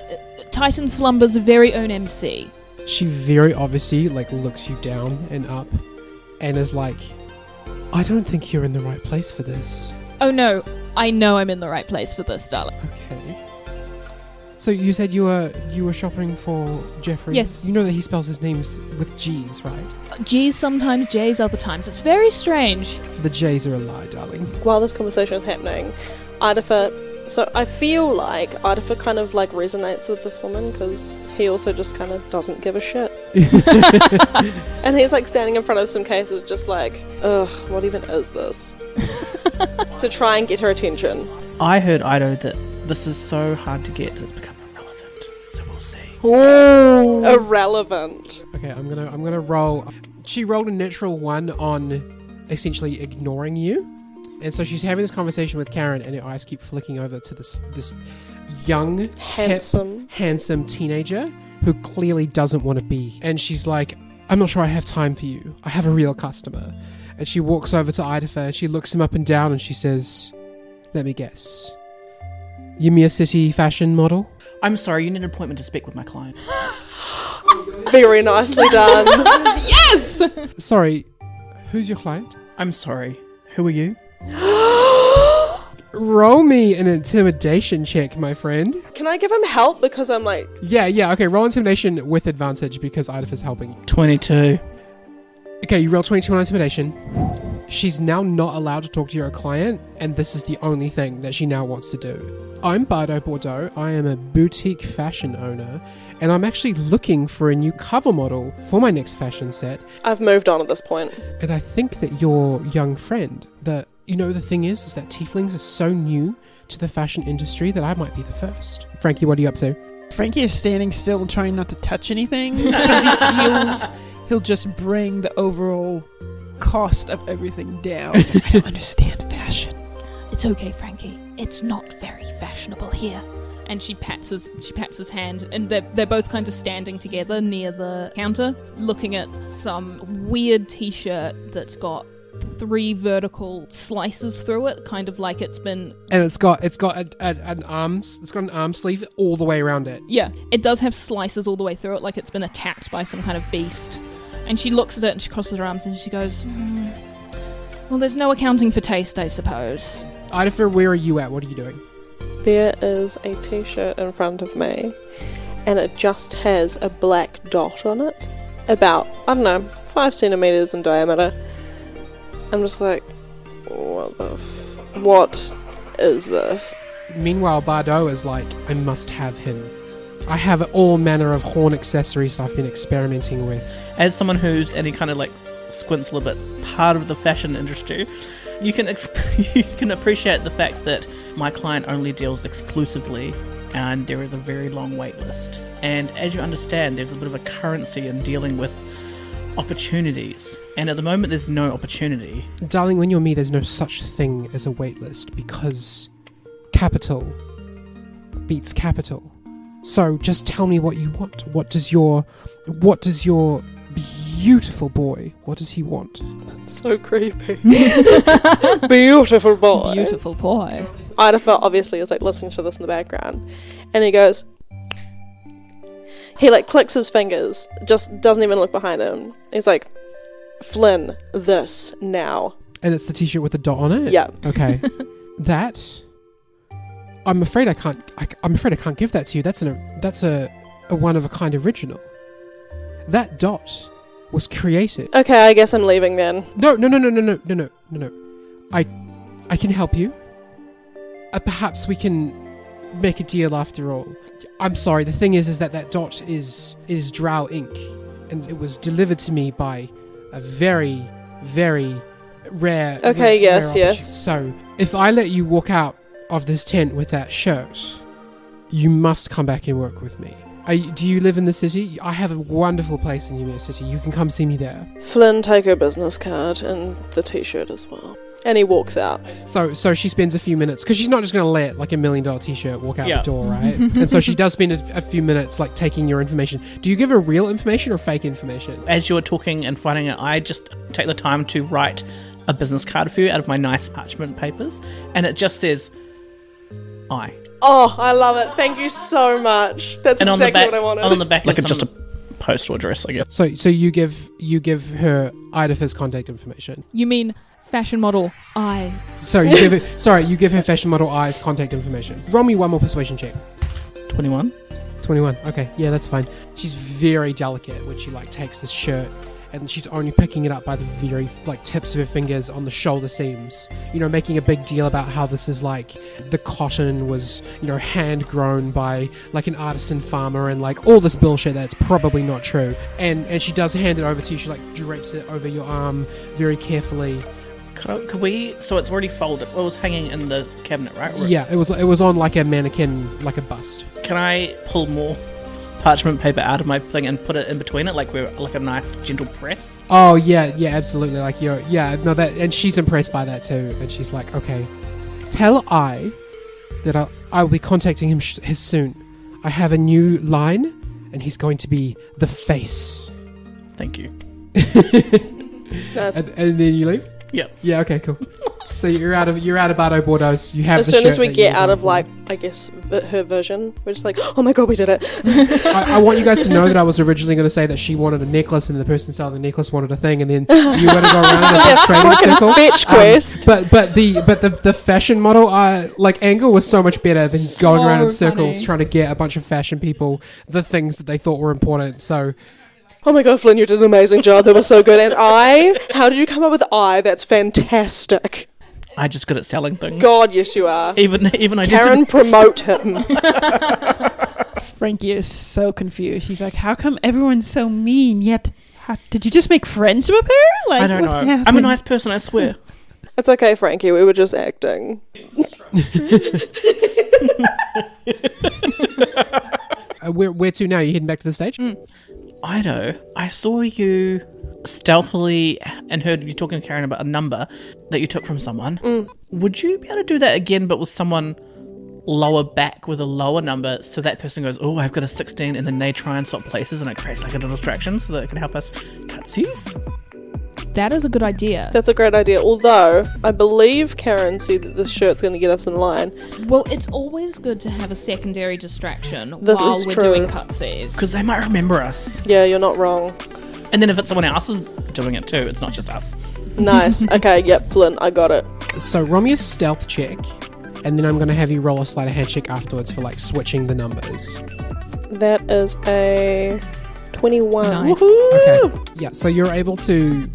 [SPEAKER 3] Titan Slumber's very own MC.
[SPEAKER 2] She very obviously looks you down and up and is like, I don't think you're in the right place for this.
[SPEAKER 3] Oh no, I know I'm in the right place for this, darling.
[SPEAKER 2] Okay. So you said you were shopping for Jeffrey?
[SPEAKER 3] Yes.
[SPEAKER 2] You know that he spells his names with G's, right?
[SPEAKER 3] G's sometimes, J's other times. It's very strange.
[SPEAKER 2] The J's are a lie, darling.
[SPEAKER 5] While this conversation is happening, so I feel like Idafer kind of resonates with this woman because he also just kind of doesn't give a shit. And he's standing in front of some cases just ugh, what even is this? To try and get her attention.
[SPEAKER 1] I heard, Ido, that this is so hard to get that it's become irrelevant. So we'll see.
[SPEAKER 5] Ooh. Irrelevant.
[SPEAKER 2] Okay, I'm gonna roll. She rolled a natural 1 on essentially ignoring you. And so she's having this conversation with Karen, and her eyes keep flicking over to this young,
[SPEAKER 5] handsome
[SPEAKER 2] teenager who clearly doesn't want to be. And she's like, I'm not sure I have time for you. I have a real customer. And she walks over to Idafer, and she looks him up and down, and she says, let me guess. You Ymir City fashion model?
[SPEAKER 1] I'm sorry, you need an appointment to speak with my client.
[SPEAKER 5] Very nicely done.
[SPEAKER 3] Yes!
[SPEAKER 2] Sorry, who's your client?
[SPEAKER 1] I'm sorry. Who are you?
[SPEAKER 2] Roll me an intimidation check, my friend.
[SPEAKER 5] Can I give him help? Because I'm
[SPEAKER 2] Yeah, okay, roll intimidation with advantage because Idafer's helping.
[SPEAKER 1] 22.
[SPEAKER 2] Okay, you roll 22 on intimidation. She's now not allowed to talk to your client, and this is the only thing that she now wants to do. I'm Bardo Bordeaux. I am a boutique fashion owner, and I'm actually looking for a new cover model for my next fashion set.
[SPEAKER 5] I've moved on at this point.
[SPEAKER 2] And I think that your young friend, the thing is that tieflings are so new to the fashion industry that I might be the first. Frankie, what are you up to?
[SPEAKER 4] Frankie is standing still, trying not to touch anything because he feels he'll just bring the overall cost of everything down. I don't understand fashion.
[SPEAKER 3] It's okay, Frankie. It's not very fashionable here. And she pats his hand, and they're both kind of standing together near the counter, looking at some weird t-shirt that's got 3 vertical slices through it, kind of like it's been.
[SPEAKER 2] And it's got an arm sleeve all the way around it.
[SPEAKER 3] Yeah, it does have slices all the way through it, like it's been attacked by some kind of beast. And she looks at it and she crosses her arms and she goes, well, there's no accounting for taste, I suppose.
[SPEAKER 2] Idafer, where are you at? What are you doing?
[SPEAKER 5] There is a t-shirt in front of me, and it just has a black dot on it, about, 5 centimeters in diameter. I'm just like, what is this?
[SPEAKER 2] Meanwhile, Bardo is like, I must have him. I have all manner of horn accessories I've been experimenting with.
[SPEAKER 1] As someone who's any kind of squints a little bit part of the fashion industry, you can you can appreciate the fact that my client only deals exclusively, and there is a very long wait list. And as you understand, there's a bit of a currency in dealing with opportunities, and at the moment there's no opportunity.
[SPEAKER 2] Darling, when you're me, there's no such thing as a waitlist because capital beats capital. So just tell me what you want. What does your beautiful boy, what does he want?
[SPEAKER 5] So creepy. Beautiful boy.
[SPEAKER 3] Beautiful boy.
[SPEAKER 5] Idafer obviously is listening to this in the background, and he goes, he clicks his fingers, just doesn't even look behind him. He's like, Flynn, this now.
[SPEAKER 2] And it's the t-shirt with the dot on it?
[SPEAKER 5] Yeah.
[SPEAKER 2] Okay. That, I'm afraid I can't give that to you. That's a one of a kind original. That dot was created.
[SPEAKER 5] Okay, I guess I'm leaving then.
[SPEAKER 2] No. I can help you. Perhaps we can make a deal after all. I'm sorry, the thing is that dot is drow ink, and it was delivered to me by a very, very rare...
[SPEAKER 5] Okay, yes.
[SPEAKER 2] So, if I let you walk out of this tent with that shirt, you must come back and work with me. Do you live in the city? I have a wonderful place in Ymir City. You can come see me there.
[SPEAKER 5] Flynn, take her business card and the t-shirt as well. And he walks out.
[SPEAKER 2] So she spends a few minutes, because she's not just going to let $1 million t-shirt walk out the door, right? And so she does spend a few minutes taking your information. Do you give her real information or fake information?
[SPEAKER 1] As you're talking and finding it, I just take the time to write a business card for you out of my nice parchment papers, and it just says, I.
[SPEAKER 5] Oh, I love it. Thank you so much. That's
[SPEAKER 1] And
[SPEAKER 5] exactly
[SPEAKER 1] on the back,
[SPEAKER 5] what I wanted.
[SPEAKER 1] on the back,
[SPEAKER 5] like
[SPEAKER 1] is just a postal address, I guess.
[SPEAKER 2] So you give her Ida's contact information.
[SPEAKER 3] You mean fashion model I?
[SPEAKER 2] So you give her fashion model I's contact information. Roll me one more persuasion check.
[SPEAKER 1] 21.
[SPEAKER 2] 21. Okay, yeah, that's fine. She's very delicate when she takes this shirt, and she's only picking it up by the very tips of her fingers on the shoulder seams. Making a big deal about how this is the cotton was hand grown by an artisan farmer and all this bullshit that's probably not true. And she does hand it over to you. She drapes it over your arm very carefully.
[SPEAKER 1] Could we? So it's already folded. It was hanging in the cabinet, right?
[SPEAKER 2] Yeah, it was on a mannequin, a bust.
[SPEAKER 1] Can I pull more parchment paper out of my thing and put it in between it, we're a nice gentle press?
[SPEAKER 2] Oh yeah, absolutely. And she's impressed by that too. And she's like, okay, tell I that I will be contacting him soon. I have a new line, and he's going to be the face.
[SPEAKER 1] Thank you.
[SPEAKER 5] And
[SPEAKER 2] then you leave.
[SPEAKER 1] Yep.
[SPEAKER 2] Yeah. Okay. Cool. So you're out of Bardo Bordeaux. You have
[SPEAKER 5] as
[SPEAKER 2] the
[SPEAKER 5] soon as
[SPEAKER 2] shirt
[SPEAKER 5] we
[SPEAKER 2] that
[SPEAKER 5] get
[SPEAKER 2] you
[SPEAKER 5] out of
[SPEAKER 2] want.
[SPEAKER 5] I guess her version, we're just oh my god, we did it.
[SPEAKER 2] I want you guys to know that I was originally going to say that she wanted a necklace, and the person selling the necklace wanted a thing, and then you want to go around in a trading circle.
[SPEAKER 5] Bitch quest.
[SPEAKER 2] But the fashion model angle was so much better than going around in circles
[SPEAKER 3] funny.
[SPEAKER 2] trying to get a bunch of fashion people the things that they thought were important. So
[SPEAKER 5] Oh my god, Flynn, you did an amazing job. That was so good. And how did you come up with I? That's fantastic.
[SPEAKER 1] I'm just good at selling things.
[SPEAKER 5] God, yes you are.
[SPEAKER 1] Even I
[SPEAKER 5] Karen,
[SPEAKER 1] did.
[SPEAKER 5] promote him.
[SPEAKER 4] Frankie is so confused. He's like, how come everyone's so mean? Yet, did you just make friends with her?
[SPEAKER 1] I don't know.
[SPEAKER 4] what
[SPEAKER 1] I'm a
[SPEAKER 4] happened?
[SPEAKER 1] nice person, I swear.
[SPEAKER 5] It's okay, Frankie. We were just acting.
[SPEAKER 2] where to now? You heading back to the stage?
[SPEAKER 1] Ido, I saw you stealthily and heard you talking to Karen about a number that you took from someone. Would you be able to do that again, but with someone lower back with a lower number, so that person goes, oh, I've got a 16, and then they try and swap places, and it creates a distraction so that it can help us Cutsies?
[SPEAKER 3] That is a good idea.
[SPEAKER 5] That's a great idea. Although, I believe Karen said that this shirt's going to get us in line.
[SPEAKER 3] Well, it's always good to have a secondary distraction
[SPEAKER 5] This
[SPEAKER 3] while
[SPEAKER 5] is
[SPEAKER 3] we're
[SPEAKER 5] true.
[SPEAKER 3] doing cutsies.
[SPEAKER 1] Because they might remember us.
[SPEAKER 5] Yeah, you're not wrong.
[SPEAKER 1] And then if it's someone else is doing it too, it's not just us.
[SPEAKER 5] Nice. Okay, yep, Flynn, I got it.
[SPEAKER 2] So roll me a stealth check, and then I'm going to have you roll a sleight of hand check afterwards for switching the numbers.
[SPEAKER 5] That is a 21.
[SPEAKER 3] Nice.
[SPEAKER 5] Woohoo!
[SPEAKER 2] Okay. Yeah, so you're able to,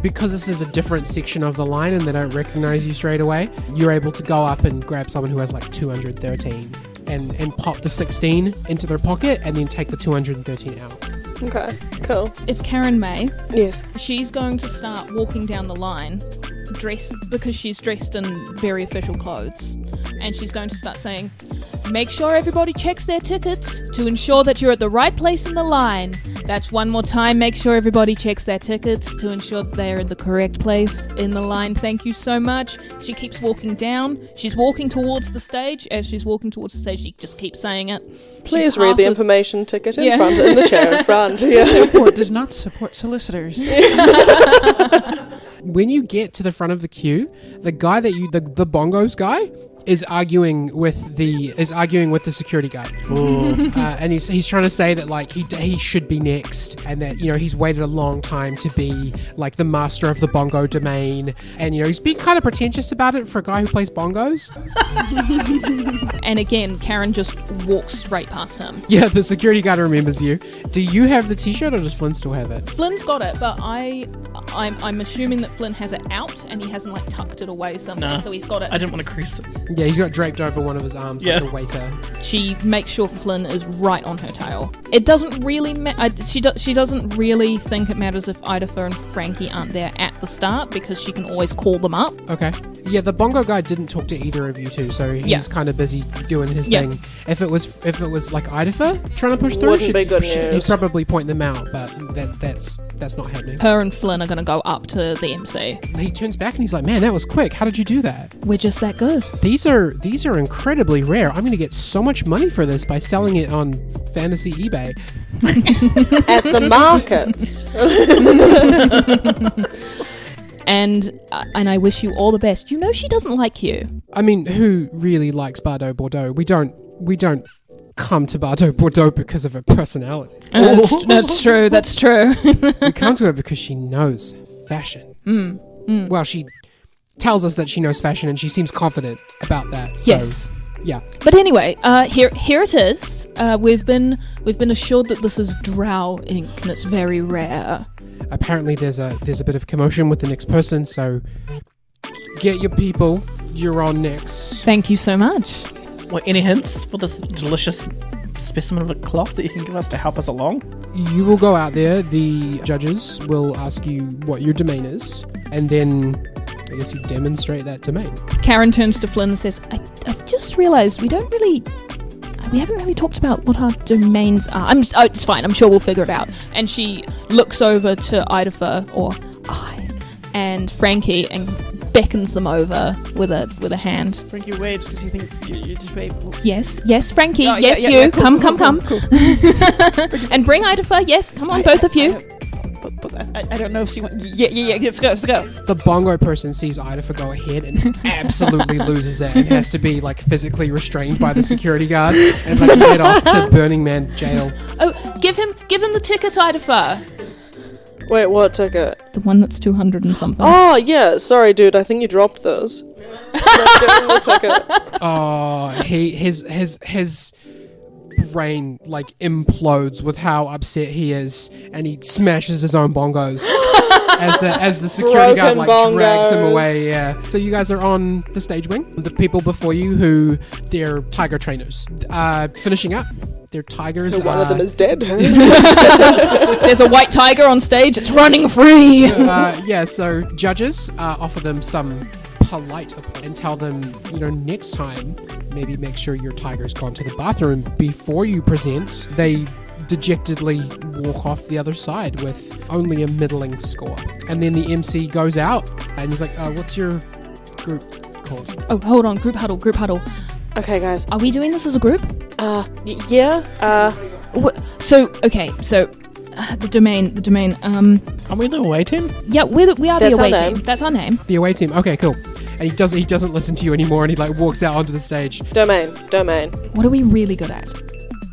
[SPEAKER 2] because this is a different section of the line and they don't recognize you straight away, you're able to go up and grab someone who has 213 and pop the 16 into their pocket and then take the 213 out.
[SPEAKER 5] Okay, cool.
[SPEAKER 3] If Karen may,
[SPEAKER 5] Yes.
[SPEAKER 3] she's going to start walking down the line, because she's dressed in very official clothes, and she's going to start saying, make sure everybody checks their tickets to ensure that you're at the right place in the line. That's one more time, make sure everybody checks their tickets to ensure that they're in the correct place in the line. Thank you so much. She keeps walking down. She's walking towards the stage. As she's walking towards the stage, she just keeps saying it.
[SPEAKER 5] Please
[SPEAKER 3] She
[SPEAKER 5] read the
[SPEAKER 3] passes-
[SPEAKER 5] information ticket in
[SPEAKER 3] Yeah.
[SPEAKER 5] front, in the chair in front. Yeah.
[SPEAKER 4] Airport does not support solicitors.
[SPEAKER 2] When you get to the front of the queue, the guy that the bongos guy is arguing with the security guard, and he's trying to say that he should be next, and that he's waited a long time to be the master of the bongo domain, and he's being kind of pretentious about it for a guy who plays bongos.
[SPEAKER 3] And again, Karen just walks straight past him.
[SPEAKER 2] Yeah, the security guard remembers you. Do you have the t-shirt, or does Flynn still have it?
[SPEAKER 3] Flynn's got it, but I'm assuming that Flynn has it out and he hasn't tucked it away somewhere,
[SPEAKER 1] Nah.
[SPEAKER 3] so he's got it.
[SPEAKER 1] I didn't want to crease it.
[SPEAKER 2] Yeah, he's got it draped over one of his arms
[SPEAKER 1] Yeah.
[SPEAKER 2] like a waiter.
[SPEAKER 3] She makes sure Flynn is right on her tail. It doesn't really she doesn't really think it matters if Ida and Frankie aren't there at the start, because she can always call them up.
[SPEAKER 2] Okay. Yeah, the bongo guy didn't talk to either of you two, so he's
[SPEAKER 3] Yeah.
[SPEAKER 2] kind of busy doing his
[SPEAKER 3] Yeah.
[SPEAKER 2] thing. If it was Idafer trying to push through,
[SPEAKER 5] Wouldn't be good
[SPEAKER 2] he'd
[SPEAKER 5] news.
[SPEAKER 2] probably point them out, but that's not happening.
[SPEAKER 3] Her and Flynn are going to go up to the MC.
[SPEAKER 2] He turns back and he's like, "Man, that was quick. How did you do that?
[SPEAKER 3] We're just that good.
[SPEAKER 2] These are incredibly rare. I'm going to get so much money for this by selling it on fantasy eBay."
[SPEAKER 5] At the markets.
[SPEAKER 3] and I wish you all the best. You know she doesn't like you.
[SPEAKER 2] I mean, who really likes Bardo Bordeaux? We don't come to Bardo Bordeaux because of her personality.
[SPEAKER 3] That's true. That's true.
[SPEAKER 2] We come to her because she knows fashion. Well, she tells us that she knows fashion, and she seems confident about that. So,
[SPEAKER 3] Yes.
[SPEAKER 2] yeah.
[SPEAKER 3] But anyway, here it is. We've been assured that this is drow ink and it's very rare.
[SPEAKER 2] Apparently, there's a bit of commotion with the next person. So, get your people. You're on next.
[SPEAKER 3] Thank you so much.
[SPEAKER 1] What, any hints for this delicious specimen of a cloth that you can give us to help us along?
[SPEAKER 2] You will go out there. The judges will ask you what your domain is, and then I guess you demonstrate that domain.
[SPEAKER 3] Karen turns to Flynn and says, I just realised we haven't really talked about what our domains are. It's fine, I'm sure we'll figure it out. And she looks over to and Frankie and beckons them over with a hand.
[SPEAKER 4] Frankie waves because he thinks you just wave.
[SPEAKER 3] Yes, Frankie,
[SPEAKER 4] Oh,
[SPEAKER 3] yes,
[SPEAKER 4] yeah,
[SPEAKER 3] you,
[SPEAKER 4] yeah, cool,
[SPEAKER 3] come.
[SPEAKER 4] cool.
[SPEAKER 3] And bring Idafer, yes, come on, both of you.
[SPEAKER 4] But I don't know if she went. Yeah, let's go.
[SPEAKER 2] The bongo person sees Idafer go ahead and absolutely loses it and has to be like physically restrained by the security guard and like head off to Burning Man jail.
[SPEAKER 3] Oh, give him the ticket, Idafer.
[SPEAKER 5] Wait, what ticket?
[SPEAKER 3] The one that's 200 and something.
[SPEAKER 5] Oh, yeah, sorry, dude, I think you dropped those. No, give him the ticket.
[SPEAKER 2] Oh, his brain like implodes with how upset he is, and he smashes his own bongos as the security guard like
[SPEAKER 5] Broken
[SPEAKER 2] drags him
[SPEAKER 5] bongos.
[SPEAKER 2] away. Yeah. So you guys are on the stage wing. The people before you who they're tiger trainers. Finishing up. They're tigers.
[SPEAKER 5] One of them is dead.
[SPEAKER 3] There's a white tiger on stage. It's running free.
[SPEAKER 2] Yeah. So judges offer them some polite and tell them, next time maybe make sure your tiger's gone to the bathroom before you present. They dejectedly walk off the other side with only a middling score. And then the MC goes out and he's like, what's your group called?
[SPEAKER 3] Oh, hold on. Group huddle.
[SPEAKER 5] Okay, guys.
[SPEAKER 3] Are we doing this as a group?
[SPEAKER 5] Yeah.
[SPEAKER 3] So the domain.
[SPEAKER 1] Are we the away team?
[SPEAKER 3] Yeah, we are
[SPEAKER 5] That's
[SPEAKER 3] the away
[SPEAKER 5] our
[SPEAKER 3] team.
[SPEAKER 5] name.
[SPEAKER 3] That's our name.
[SPEAKER 2] The away team. Okay, cool. And he doesn't listen to you anymore, and he like walks out onto the stage.
[SPEAKER 5] Domain.
[SPEAKER 3] What are we really good at?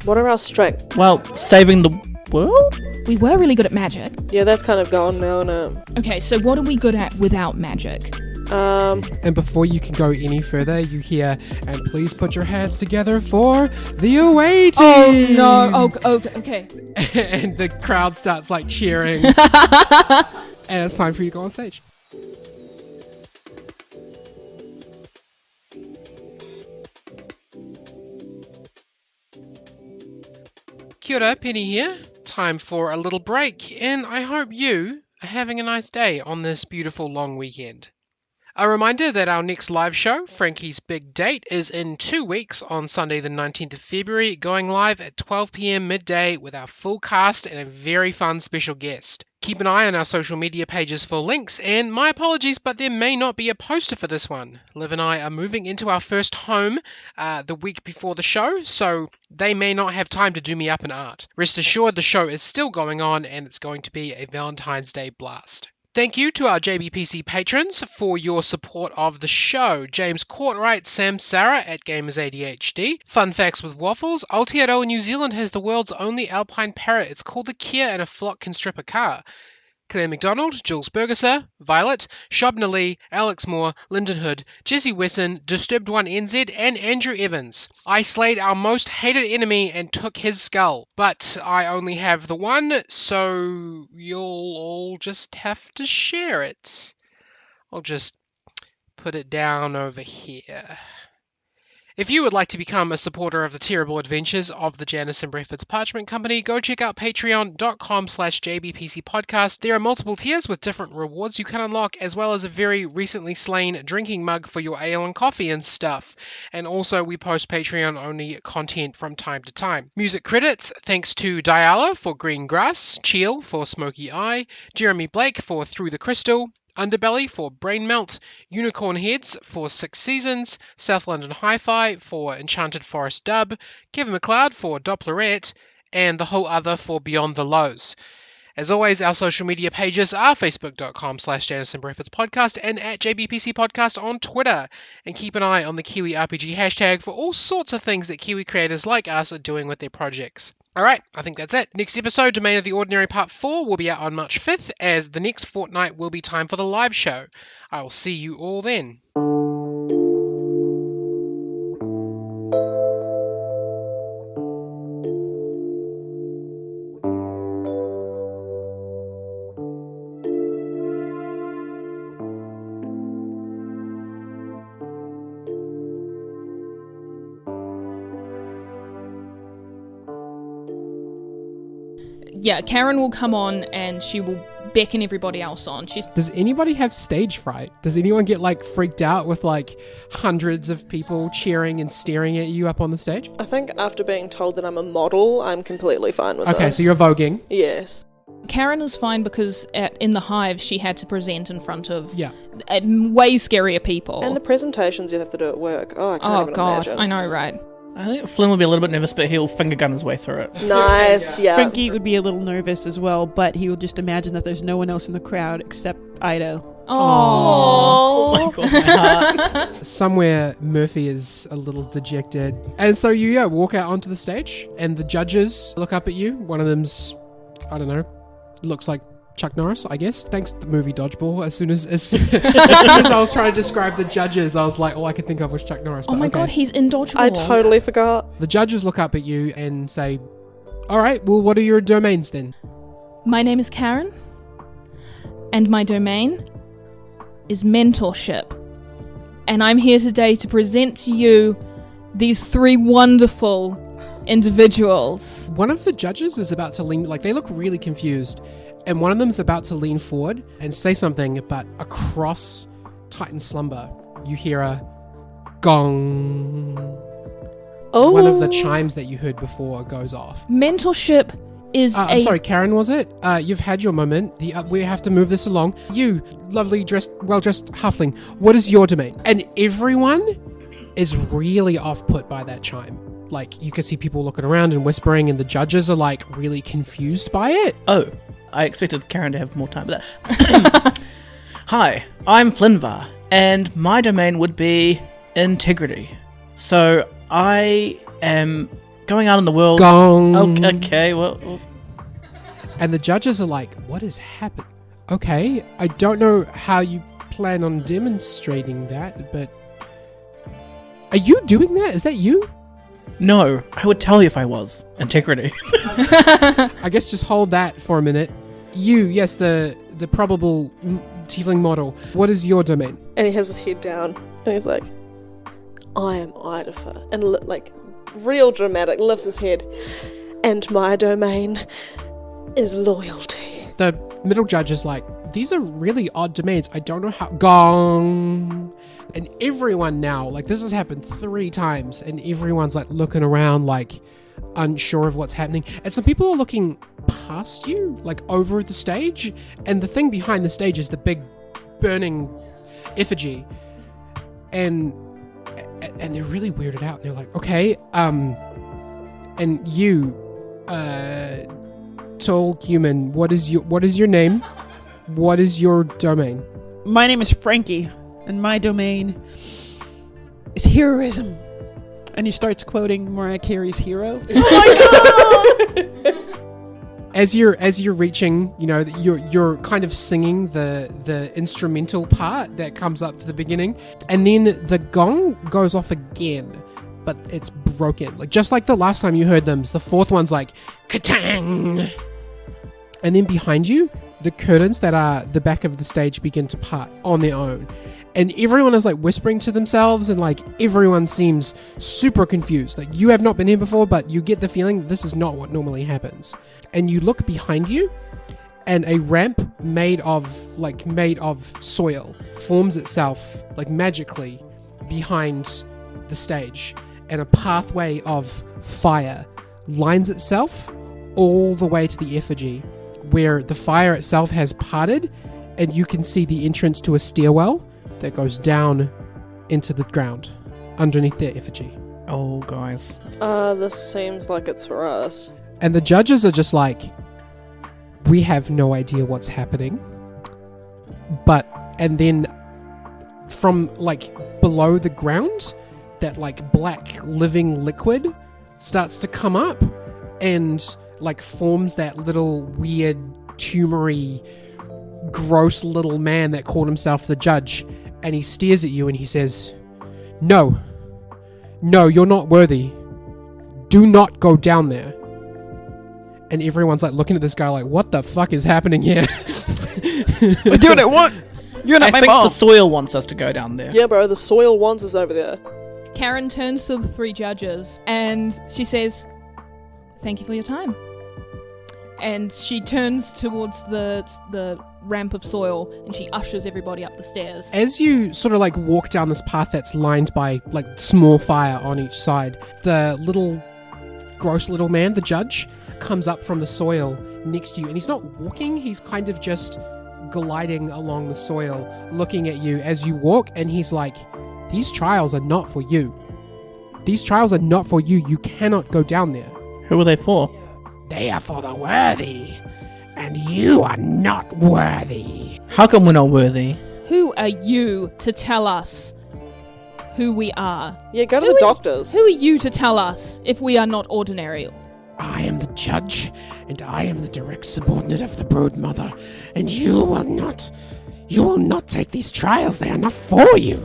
[SPEAKER 5] What are our strengths?
[SPEAKER 1] Well, saving the world?
[SPEAKER 3] We were really good at magic.
[SPEAKER 5] Yeah, that's kind of gone now, no.
[SPEAKER 3] Okay, so what are we good at without magic?
[SPEAKER 2] And before you can go any further, you hear, and please put your hands together for the away team.
[SPEAKER 3] Oh no! Oh, okay.
[SPEAKER 2] And the crowd starts like cheering. And it's time for you to go on stage. Kia ora, Penny here. Time for a little break, and I hope you are having a nice day on this beautiful long weekend. A reminder that our next live show, Frankie's Big Date, is in 2 weeks on Sunday the 19th of February, going live at 12 p.m. midday with our full cast and a very fun special guest. Keep an eye on our social media pages for links, and my apologies, but there may not be a poster for this one. Liv and I are moving into our first home the week before the show, so they may not have time to do me up in art. Rest assured, the show is still going on, and it's going to be a Valentine's Day blast. Thank you to our JBPC patrons for your support of the show. James Courtwright, Sam Sarah at Gamers ADHD. Fun Facts with Waffles. Aotearoa New Zealand has the world's only alpine parrot. It's called the Kia, and a flock can strip a car. Claire McDonald, Jules Bergesser, Violet, Shobna Lee, Alex Moore, Lyndon Hood, Jesse Wesson, Disturbed One NZ, and Andrew Evans. I slayed our most hated enemy and took his skull, but I only have the one, so you'll all just have to share it. I'll just put it down over here. If you would like to become a supporter of the terrible adventures of the Janice and Breford's Parchment Company, go check out patreon.com/JBPC podcast. There are multiple tiers with different rewards you can unlock, as well as a very recently slain drinking mug for your ale and coffee and stuff. And also, we post Patreon-only content from time to time. Music credits, thanks to Diala for Green Grass, Cheel for Smoky Eye, Jeremy Blake for Through the Crystal, Underbelly for Brain Melt, Unicorn Heads for 6 Seasons, South London Hi-Fi for Enchanted Forest Dub, Kevin McLeod for Dopplerette, and The Whole Other for Beyond the Lows. As always, our social media pages are facebook.com/JanisonBreakfastPodcast and at JBPC Podcast on Twitter. And keep an eye on the Kiwi RPG hashtag for all sorts of things that Kiwi creators like us are doing with their projects. Alright, I think that's it. Next episode, Domain of the Ordinary Part 4, will be out on March 5th, as the next fortnight will be time for the live show. I will see you all then.
[SPEAKER 3] Yeah, Karen will come on and she will beckon everybody else on.
[SPEAKER 2] Does anybody have stage fright? Does anyone get freaked out with hundreds of people cheering and staring at you up on the stage?
[SPEAKER 5] I think after being told that I'm a model, I'm completely fine with
[SPEAKER 2] Okay,
[SPEAKER 5] this.
[SPEAKER 2] so you're voguing.
[SPEAKER 5] Yes.
[SPEAKER 3] Karen is fine because in the Hive she had to present in front of
[SPEAKER 2] Yeah.
[SPEAKER 3] Way scarier people.
[SPEAKER 5] And the presentations you'd have to do at work. Oh, I can't even
[SPEAKER 3] God,
[SPEAKER 5] imagine.
[SPEAKER 3] I know, right?
[SPEAKER 1] I think Flynn will be a little bit nervous, but he'll finger gun his way through it.
[SPEAKER 5] Nice, yeah.
[SPEAKER 4] Frankie would be a little nervous as well, but he will just imagine that there's no one else in the crowd except Ido.
[SPEAKER 1] Oh my god, my heart.
[SPEAKER 2] Somewhere Murphy is a little dejected. And so you walk out onto the stage and the judges look up at you. One of them's, I don't know, looks like Chuck Norris, I guess. Thanks to the movie Dodgeball. As soon as I was trying to describe the judges, I was like, all I could think of was Chuck Norris.
[SPEAKER 3] Oh my god, he's in Dodgeball.
[SPEAKER 5] I totally forgot.
[SPEAKER 2] The judges look up at you and say, all right, well, what are your domains then?
[SPEAKER 3] My name is Karen, and my domain is mentorship. And I'm here today to present to you these 3 wonderful individuals.
[SPEAKER 2] One of the judges is about to lean, they look really confused. And one of them's about to lean forward and say something, but across Titan Slumber, you hear a gong.
[SPEAKER 5] Oh.
[SPEAKER 2] One of the chimes that you heard before goes off.
[SPEAKER 3] Mentorship is
[SPEAKER 2] I'm sorry, Karen, was it? You've had your moment. We have to move this along. You, lovely, well-dressed halfling, what is your domain? And everyone is really off-put by that chime. You can see people looking around and whispering, and the judges are, really confused by it.
[SPEAKER 1] Oh, I expected Karen to have more time for that. Hi, I'm Flynnvar, and my domain would be integrity. So I am going out in the world.
[SPEAKER 2] Gong.
[SPEAKER 1] Okay, well.
[SPEAKER 2] And the judges are like, what is happening? Okay, I don't know how you plan on demonstrating that, but are you doing that? Is that you?
[SPEAKER 1] No, I would tell you if I was. Integrity.
[SPEAKER 2] I guess just hold that for a minute. You, yes, the probable tiefling model. What is your domain?
[SPEAKER 5] And he has his head down, and he's like, I am Idafer. And real dramatic, lifts his head. And my domain is loyalty.
[SPEAKER 2] The middle judge is like, these are really odd domains. I don't know how. Gong. And everyone now, this has happened 3 times, and everyone's looking around, unsure of what's happening. And some people are looking past you, over the stage. And the thing behind the stage is the big burning effigy. And they're really weirded out. They're like, okay, and you, tall human, what is your name? What is your domain?
[SPEAKER 4] My name is Frankie, and my domain is heroism. And he starts quoting Mariah Carey's Hero.
[SPEAKER 5] Oh my god!
[SPEAKER 2] As you're reaching, you're kind of singing the instrumental part that comes up to the beginning, and then the gong goes off again, but it's broken. Just like the last time you heard them, the 4th one's like ka-tang, and then behind you, the curtains that are the back of the stage begin to part on their own. And everyone is whispering to themselves, and everyone seems super confused. You have not been here before, but you get the feeling this is not what normally happens. And you look behind you, and a ramp made of soil forms itself magically behind the stage, and a pathway of fire lines itself all the way to the effigy, where the fire itself has parted, and you can see the entrance to a stairwell that goes down into the ground underneath their effigy.
[SPEAKER 1] Oh, guys.
[SPEAKER 5] This seems like it's for us.
[SPEAKER 2] And the judges are just like, We have no idea what's happening. And then from like below the ground, that like black living liquid starts to come up and like forms that little weird tumory gross little man that called himself the judge, and he stares at you and he says, no, you're not worthy, do not go down there. And everyone's like looking at this guy like, what the fuck is happening here?
[SPEAKER 4] We're doing it. What? You're not
[SPEAKER 1] I
[SPEAKER 4] my
[SPEAKER 1] think the
[SPEAKER 4] boss.
[SPEAKER 1] soil wants us to go down there.
[SPEAKER 5] Yeah, bro, the soil wants us over there.
[SPEAKER 3] Karen turns to the 3 judges and she says, thank you for your time. And she turns towards the ramp of soil and she ushers everybody up the stairs.
[SPEAKER 2] As you sort of like walk down this path that's lined by like small fire on each side, the little gross little man, the judge, comes up from the soil next to you, and he's not walking, he's kind of just gliding along the soil, looking at you as you walk, and he's like, these trials are not for you. These trials are not for you. You cannot go down there.
[SPEAKER 1] Who are they for?
[SPEAKER 2] They are for the worthy, and you are not worthy.
[SPEAKER 1] How come we're not worthy?
[SPEAKER 3] Who are you to tell us who we are?
[SPEAKER 5] Yeah, go to the doctors.
[SPEAKER 3] Who are you to tell us if we are not ordinary?
[SPEAKER 2] I am the judge, and I am the direct subordinate of the broodmother, and you will not take these trials. They are not for you.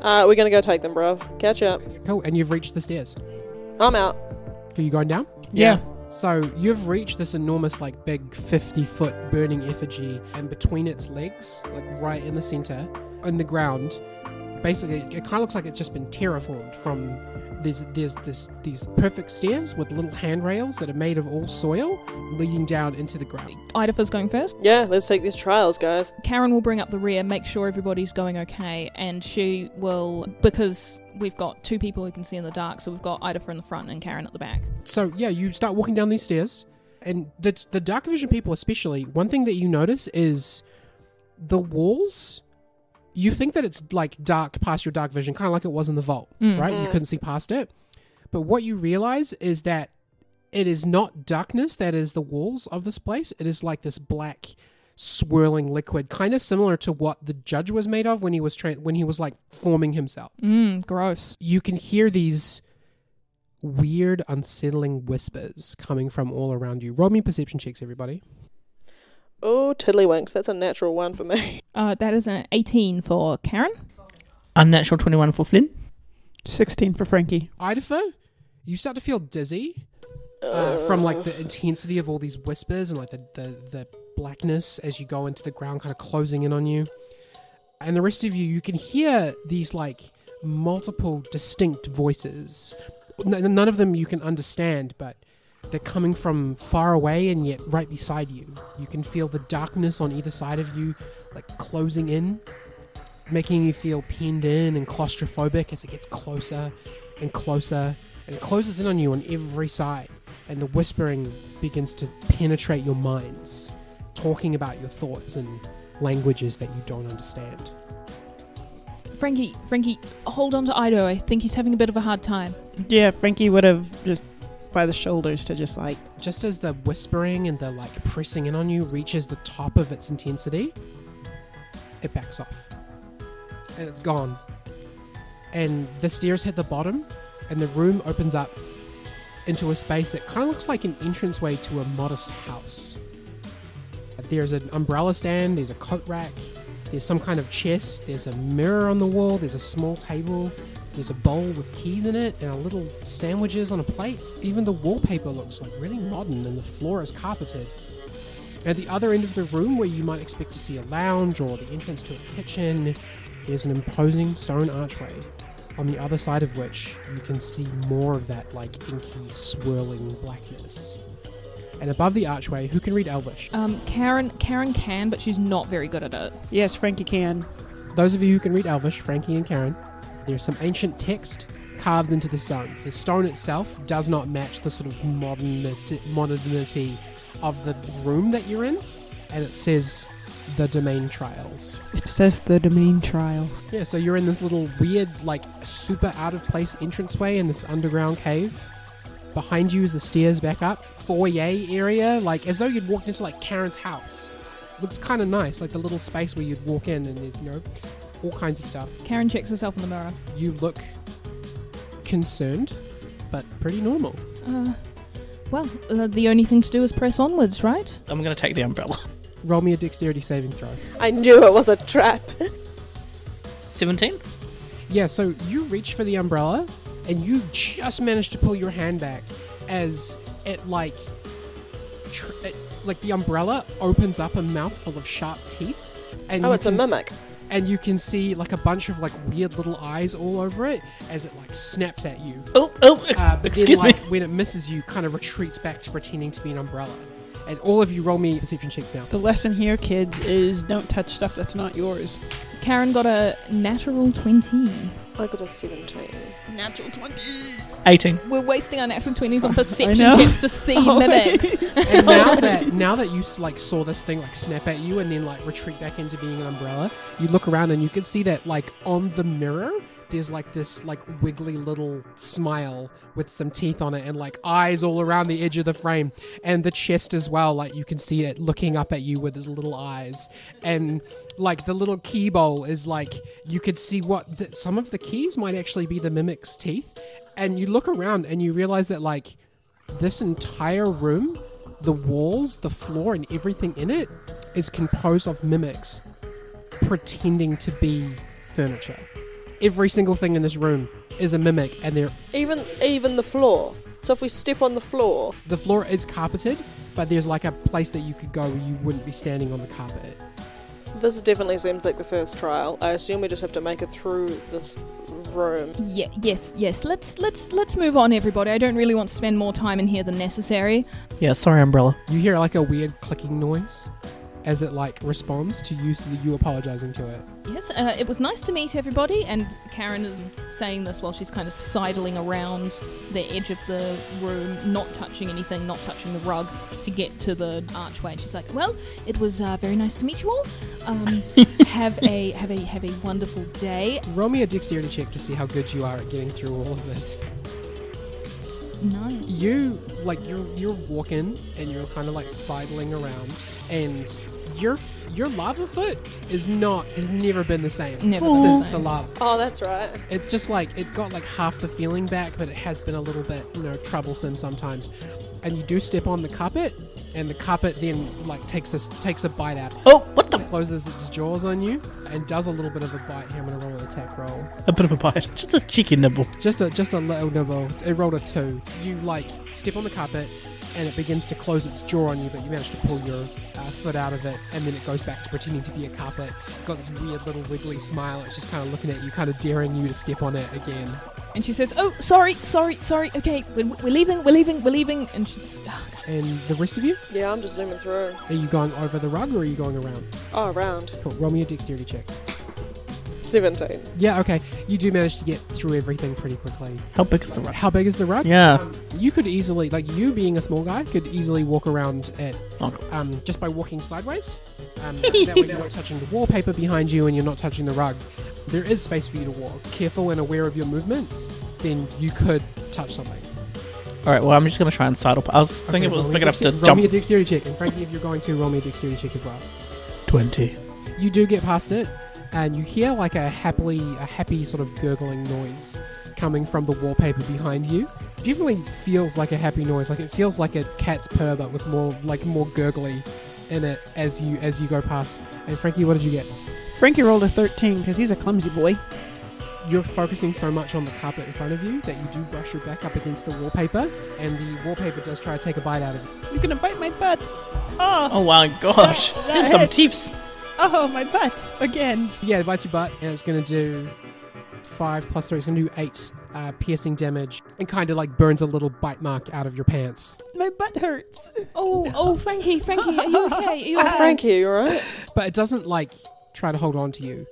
[SPEAKER 5] We're gonna go take them, bro. Catch up.
[SPEAKER 2] Cool, and you've reached the stairs.
[SPEAKER 5] I'm out.
[SPEAKER 2] Are you going down?
[SPEAKER 4] Yeah.
[SPEAKER 2] So you've reached this enormous, like, big 50-foot burning effigy, and between its legs, like right in the center, in the ground, basically, it kind of looks like it's just been terraformed from. There's these perfect stairs with little handrails that are made of all soil leading down into the ground.
[SPEAKER 3] Idafa's going first.
[SPEAKER 5] Yeah, let's take these trials, guys.
[SPEAKER 3] Karen will bring up the rear, make sure everybody's going okay, and she will, because we've got 2 people who can see in the dark, so we've got Idafa in the front and Karen at the back.
[SPEAKER 2] So yeah, you start walking down these stairs, and the dark vision people especially, one thing that you notice is the walls. You think that it's like dark past your dark vision, kind of like it was in the vault, right? You couldn't see past it. But what you realize is that it is not darkness that is the walls of this place. It is like this black swirling liquid, kind of similar to what the judge was made of when he was like forming himself.
[SPEAKER 3] Gross.
[SPEAKER 2] You can hear these weird, unsettling whispers coming from all around you. Roll me perception checks, everybody.
[SPEAKER 5] Oh, tiddlywinks. That's a natural 1 for me.
[SPEAKER 3] That is an 18 for Karen.
[SPEAKER 1] Unnatural 21 for Flynn.
[SPEAKER 4] 16 for Frankie.
[SPEAKER 2] Idafa, you start to feel dizzy from like the intensity of all these whispers and like the blackness as you go into the ground kind of closing in on you. And the rest of you can hear these like multiple distinct voices. None of them you can understand, but they're coming from far away and yet right beside you. You can feel the darkness on either side of you like closing in, making you feel pinned in and claustrophobic as it gets closer and closer, and it closes in on you on every side, and the whispering begins to penetrate your minds, talking about your thoughts in languages that you don't understand.
[SPEAKER 3] Frankie, hold on to Ido. I think he's having a bit of a hard time.
[SPEAKER 4] Yeah, Frankie would have just by the shoulders to just like...
[SPEAKER 2] Just as the whispering and the like pressing in on you reaches the top of its intensity, it backs off. And it's gone. And the stairs hit the bottom, and the room opens up into a space that kind of looks like an entranceway to a modest house. There's an umbrella stand, there's a coat rack, there's some kind of chest, there's a mirror on the wall, there's a small table, there's a bowl with keys in it, and a little sandwiches on a plate. Even the wallpaper looks like really modern, and the floor is carpeted. At the other end of the room, where you might expect to see a lounge or the entrance to a kitchen, there's an imposing stone archway, on the other side of which you can see more of that like inky, swirling blackness. And above the archway, who can read Elvish?
[SPEAKER 3] Karen can, but she's not very good at it.
[SPEAKER 4] Yes, Frankie can.
[SPEAKER 2] Those of you who can read Elvish, Frankie and Karen, there's some ancient text carved into the stone. The stone itself does not match the sort of modernity of the room that you're in, and it says the Domain Trials.
[SPEAKER 4] It says the Domain Trials.
[SPEAKER 2] Yeah, so you're in this little weird, like, super out-of-place entranceway in this underground cave. Behind you is the stairs back up. Foyer area, like as though you'd walked into like Karen's house. Looks kind of nice, like the little space where you'd walk in and there's, all kinds of stuff.
[SPEAKER 3] Karen checks herself in the mirror.
[SPEAKER 2] You look concerned, but pretty normal.
[SPEAKER 3] The only thing to do is press onwards, right?
[SPEAKER 1] I'm going to take the umbrella.
[SPEAKER 2] Roll me a dexterity saving throw.
[SPEAKER 5] I knew it was a trap.
[SPEAKER 1] 17?
[SPEAKER 2] Yeah, so you reach for the umbrella, and you just manage to pull your hand back as it, the umbrella opens up a mouthful of sharp teeth. And
[SPEAKER 5] Oh, it's a mimic.
[SPEAKER 2] And you can see, like, a bunch of, like, weird little eyes all over it as it, like, snaps at you. But
[SPEAKER 1] Excuse
[SPEAKER 2] then,
[SPEAKER 1] me.
[SPEAKER 2] like, when it misses you, kind of retreats back to pretending to be an umbrella. And all of you roll me perception checks now.
[SPEAKER 4] The lesson here, kids, is don't touch stuff that's not yours.
[SPEAKER 3] Karen got a natural 20.
[SPEAKER 5] I got a 17.
[SPEAKER 4] Natural 20.
[SPEAKER 1] 18.
[SPEAKER 3] We're wasting our natural 20s on perception
[SPEAKER 4] know.
[SPEAKER 3] checks to see mimics.
[SPEAKER 2] And now that you like saw this thing like snap at you and then like retreat back into being an umbrella, you look around and you can see that like on the mirror there's like this like wiggly little smile with some teeth on it and like eyes all around the edge of the frame, and the chest as well, like you can see it looking up at you with his little eyes, and like the little key bowl is like you could see some of the keys might actually be the mimic's teeth. And you look around and you realize that like this entire room, the walls, the floor, and everything in it is composed of mimics pretending to be furniture. Every single thing in this room is a mimic, and they're
[SPEAKER 5] Even the floor. So if we step on the floor,
[SPEAKER 2] the floor is carpeted, but there's like a place that you could go where you wouldn't be standing on the carpet.
[SPEAKER 5] this definitely seems like the first trial. I assume we just have to make it through this room.
[SPEAKER 3] Yes. Let's move on, everybody. I don't really want to spend more time in here than necessary.
[SPEAKER 1] Yeah, sorry, umbrella.
[SPEAKER 2] You hear like a weird clicking noise as it like responds to you apologizing to it.
[SPEAKER 3] Yes, it was nice to meet everybody, and Karen is saying this while she's kind of sidling around the edge of the room, not touching anything, not touching the rug, to get to the archway. And she's like, "Well, it was very nice to meet you all. Have a wonderful day."
[SPEAKER 2] Roll me a dexterity check to see how good you are at getting through all of this.
[SPEAKER 3] No.
[SPEAKER 2] You're walking and you're kind of like sidling around, and your lava foot has never been the same
[SPEAKER 3] Never been
[SPEAKER 2] since
[SPEAKER 3] the
[SPEAKER 2] the
[SPEAKER 3] same.
[SPEAKER 2] lava.
[SPEAKER 5] Oh, that's right.
[SPEAKER 2] It's just like it got like half the feeling back, but it has been a little bit troublesome sometimes. And you do step on the carpet, and the carpet then like takes a bite out.
[SPEAKER 1] Oh, what the?
[SPEAKER 2] Closes its jaws on you and does a little bit of a bite. Here, I'm gonna roll an attack roll.
[SPEAKER 1] A bit of a bite. Just a cheeky nibble.
[SPEAKER 2] Just a little nibble. It rolled a 2. You like step on the carpet and it begins to close its jaw on you, but you manage to pull your foot out of it, and then it goes back to pretending to be a carpet. Got this weird little wiggly smile. It's just kind of looking at you, kind of daring you to step on it again.
[SPEAKER 3] And she says, "Oh, sorry. Okay, we're leaving. And she's, oh, God.
[SPEAKER 2] And the rest of you,
[SPEAKER 5] Yeah, I'm just zooming through.
[SPEAKER 2] are you going over the rug or are you going around?
[SPEAKER 5] Oh, around.
[SPEAKER 2] Cool. Roll me a dexterity check.
[SPEAKER 5] 17.
[SPEAKER 2] Yeah, okay. You do manage to get through everything pretty quickly.
[SPEAKER 1] How big is the rug?
[SPEAKER 2] How big is the rug?
[SPEAKER 1] Yeah.
[SPEAKER 2] You could easily, like you being a small guy, could easily walk around it
[SPEAKER 1] Okay.
[SPEAKER 2] just by walking sideways. That way you're not touching the wallpaper behind you and you're not touching the rug. There is space for you to walk. Careful and aware of your movements, then you could touch something.
[SPEAKER 1] Alright, well, I'm just going to try and sidle. I was thinking it was
[SPEAKER 2] roll
[SPEAKER 1] big
[SPEAKER 2] me a
[SPEAKER 1] enough to
[SPEAKER 2] dex- Roll me a
[SPEAKER 1] jump.
[SPEAKER 2] dexterity check. And Frankie, if you're going to, roll me a dexterity check as well.
[SPEAKER 1] 20.
[SPEAKER 2] You do get past it, and you hear like a happy sort of gurgling noise coming from the wallpaper behind you. Definitely feels like a happy noise. Like it feels like a cat's purr, but with more gurgly in it as you go past. And Frankie, what did you get?
[SPEAKER 4] Frankie rolled a 13 because he's a clumsy boy.
[SPEAKER 2] You're focusing so much on the carpet in front of you that you do brush your back up against the wallpaper, and the wallpaper does try to take a bite out of you.
[SPEAKER 4] You're gonna bite my butt. Oh,
[SPEAKER 1] Oh my gosh.
[SPEAKER 4] that
[SPEAKER 1] Some
[SPEAKER 4] hit.
[SPEAKER 1] teeths.
[SPEAKER 4] oh, my butt again.
[SPEAKER 2] Yeah, it bites your butt, and it's going to do 5 plus 3. It's going to do 8 piercing damage, and kind of like burns a little bite mark out of your pants.
[SPEAKER 4] My butt hurts.
[SPEAKER 3] Oh, Frankie, are you okay? Are you okay?
[SPEAKER 5] Frankie, you alright?
[SPEAKER 2] But it doesn't like try to hold on to you.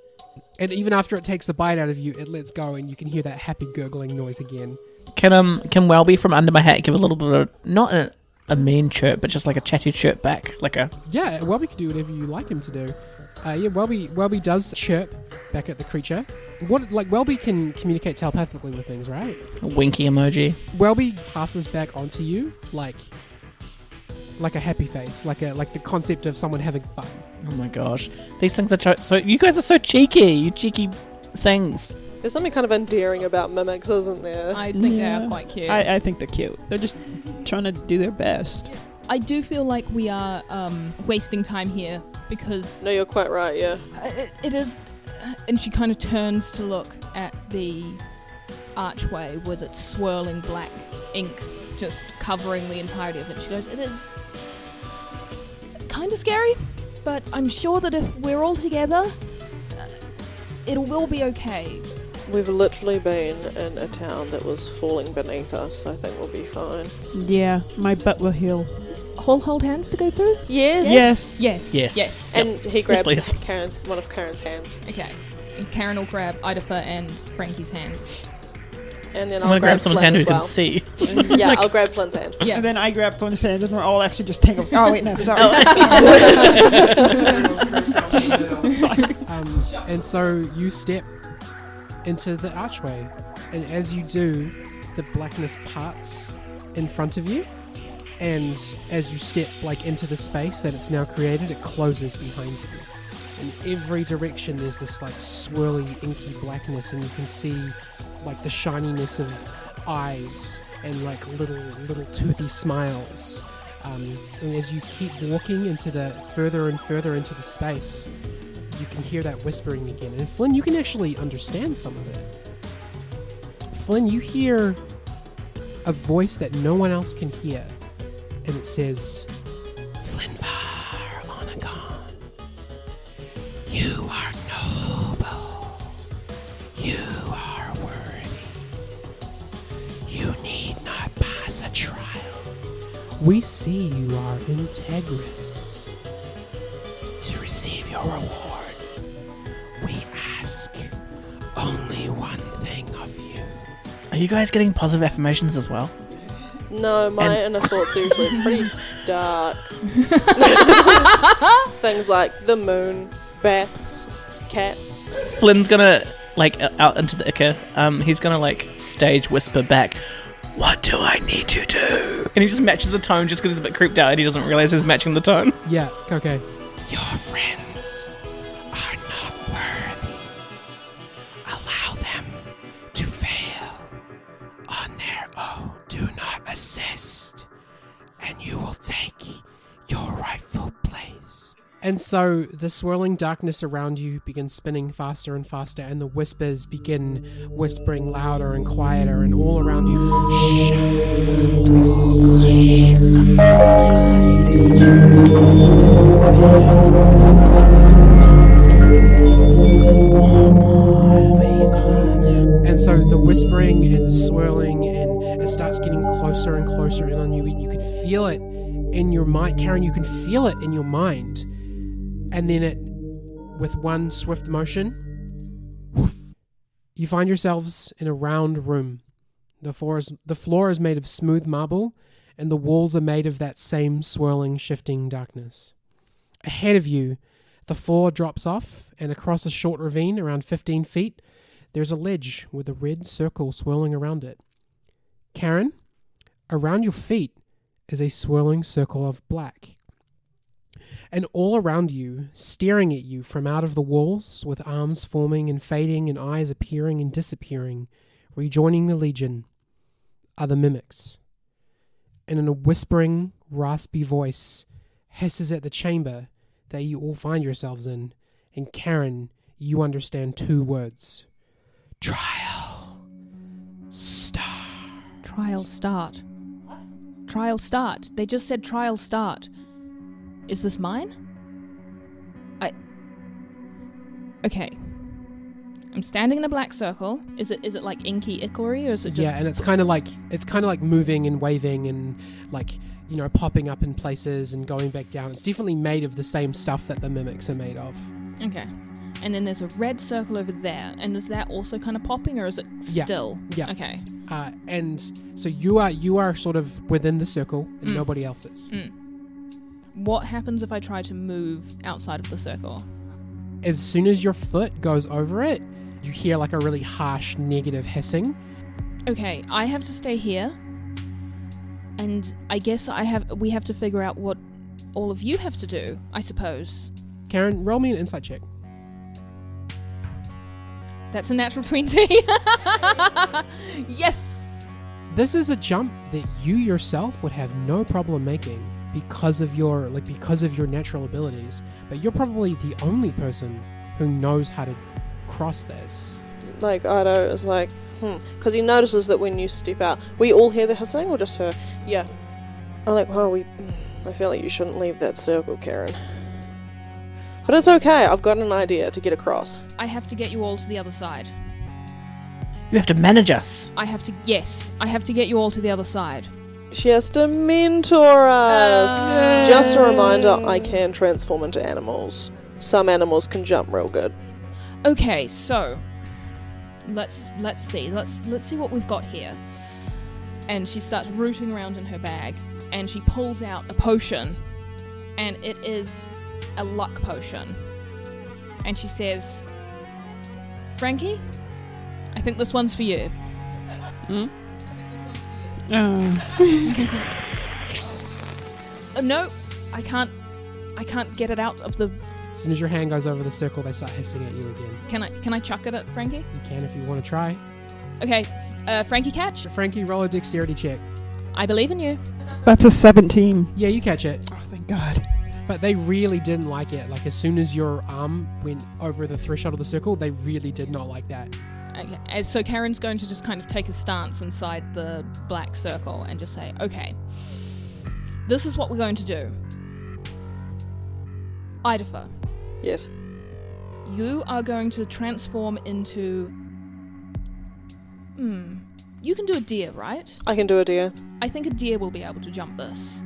[SPEAKER 2] And even after it takes the bite out of you, it lets go, and you can hear that happy gurgling noise again.
[SPEAKER 1] Can Welby from under my hat give a little bit of, not a mean chirp, but just like a chatty chirp back? Like a...
[SPEAKER 2] Yeah, well, we could do whatever you like him to do. Welby does chirp back at the creature. Welby can communicate telepathically with things, right?
[SPEAKER 1] A winky emoji.
[SPEAKER 2] Welby passes back onto you like a happy face, like the concept of someone having fun.
[SPEAKER 1] Oh my gosh. These things are so... You guys are so cheeky. You cheeky things.
[SPEAKER 5] There's something kind of endearing about mimics, isn't there?
[SPEAKER 3] I think they are quite cute.
[SPEAKER 4] I think they're cute. They're just trying to do their best.
[SPEAKER 3] I do feel like we are wasting time here because...
[SPEAKER 5] No, you're quite right, yeah.
[SPEAKER 3] It is... And she kind of turns to look at the archway with its swirling black ink just covering the entirety of it. She goes, it is kind of scary, but I'm sure that if we're all together, it will be okay.
[SPEAKER 5] We've literally been in a town that was falling beneath us. I think we'll be fine.
[SPEAKER 4] Yeah, my butt will heal.
[SPEAKER 3] Hold hands to go through?
[SPEAKER 5] Yes.
[SPEAKER 3] Yes.
[SPEAKER 5] And he grabs
[SPEAKER 1] please.
[SPEAKER 5] one of Karen's hands.
[SPEAKER 3] Okay. And Karen will grab Idafa and Frankie's hand.
[SPEAKER 5] And then
[SPEAKER 1] I'm going to grab someone's hand who
[SPEAKER 5] Flynn
[SPEAKER 1] can see.
[SPEAKER 5] as well. Yeah, I'll grab Flynn's hand.
[SPEAKER 3] Yeah.
[SPEAKER 4] And then I grab Flynn's hands and we're all actually just tangled. Oh, wait, no, sorry.
[SPEAKER 2] And so you step into the archway, and as you do, the blackness parts in front of you, and as you step into the space that it's now created, it closes behind you. In every direction there's this swirly inky blackness, and you can see the shininess of eyes and little toothy smiles. And as you keep walking into the further and further into the space, you can hear that whispering again. And Flynn, you can actually understand some of it. Flynn, you hear a voice that no one else can hear. And it says, Flynnvar Onagon, you are noble. You are worthy. You need not pass a trial. We see you are integrous. To receive your reward, we ask only one thing of you.
[SPEAKER 1] Are you guys getting positive affirmations as well?
[SPEAKER 5] No, my inner thoughts are usually pretty dark. Things like the moon, bats, cats.
[SPEAKER 1] Flynn's gonna, out into the Ica, he's gonna, stage whisper back, what do I need to do? And he just matches the tone just because he's a bit creeped out and he doesn't realize he's matching the tone.
[SPEAKER 2] Yeah, okay.
[SPEAKER 6] Your friends are not worthy. Allow them to fail on their own. Do not assist, and you will take your rightful place.
[SPEAKER 2] And so the swirling darkness around you begins spinning faster and faster, and the whispers begin whispering louder and quieter, and all around you. And so the whispering and the swirling, and it starts getting closer and closer in on you, and you can feel it in your mind. Karen, you can feel it in your mind. And then with one swift motion, woof, you find yourselves in a round room. The floor is made of smooth marble, and the walls are made of that same swirling, shifting darkness. Ahead of you, the floor drops off, and across a short ravine around 15 feet, there's a ledge with a red circle swirling around it. Karen, around your feet is a swirling circle of black. And all around you, staring at you from out of the walls, with arms forming and fading and eyes appearing and disappearing, rejoining the legion, are the mimics. And in a whispering, raspy voice, hisses at the chamber that you all find yourselves in. And Karen, you understand 2 words. Trial start.
[SPEAKER 3] Trial start. Trial start. They just said trial start. Is this mine? Okay. I'm standing in a black circle. Is it like inky ichor, or is it just...
[SPEAKER 2] Yeah, and it's kind of like moving and waving and popping up in places and going back down. It's definitely made of the same stuff that the mimics are made of.
[SPEAKER 3] Okay. And then there's a red circle over there. And is that also kind of popping, or is it still?
[SPEAKER 2] Yeah.
[SPEAKER 3] Okay.
[SPEAKER 2] And so you are sort of within the circle, and nobody else is.
[SPEAKER 3] What happens if I try to move outside of the circle?
[SPEAKER 2] as soon as your foot goes over it, you hear like a really harsh negative hissing.
[SPEAKER 3] Okay, I have to stay here. And I guess we have to figure out what all of you have to do, I suppose.
[SPEAKER 2] Karen, roll me an insight check.
[SPEAKER 3] That's a natural 20. Yes!
[SPEAKER 2] This is a jump that you yourself would have no problem making because of your natural abilities, but you're probably the only person who knows how to cross this.
[SPEAKER 5] Like, Ido is like, because he notices that when you step out, we all hear the hissing, or just her? Yeah. I'm like, well, I feel like you shouldn't leave that circle, Karen. But it's okay, I've got an idea to get across.
[SPEAKER 3] I have to get you all to the other side.
[SPEAKER 1] You have to manage us.
[SPEAKER 3] I have to get you all to the other side.
[SPEAKER 5] She has to mentor us. Just a reminder, I can transform into animals. Some animals can jump real good.
[SPEAKER 3] Okay, so let's see what we've got here. And she starts rooting around in her bag, and she pulls out a potion, and it is a luck potion. And she says, Frankie, I think this one's for you.
[SPEAKER 4] Oh.
[SPEAKER 3] No, I can't get it out of the...
[SPEAKER 2] As soon as your hand goes over the circle, they start hissing at you again.
[SPEAKER 3] Can I chuck it at Frankie?
[SPEAKER 2] You can if you want to try.
[SPEAKER 3] Okay, Frankie catch?
[SPEAKER 2] Frankie, roll a dexterity check.
[SPEAKER 3] I believe in you.
[SPEAKER 4] That's a 17.
[SPEAKER 2] Yeah, you catch it.
[SPEAKER 4] Oh, thank God.
[SPEAKER 2] But they really didn't like it. Like, as soon as your arm went over the threshold of the circle, they really did not like that.
[SPEAKER 3] Okay, and so Karen's going to just kind of take a stance inside the black circle and just say, okay, this is what we're going to do. Idafer,
[SPEAKER 5] Yes.
[SPEAKER 3] you are going to transform into... You can do a deer, right?
[SPEAKER 5] I can do a deer.
[SPEAKER 3] I think a deer will be able to jump this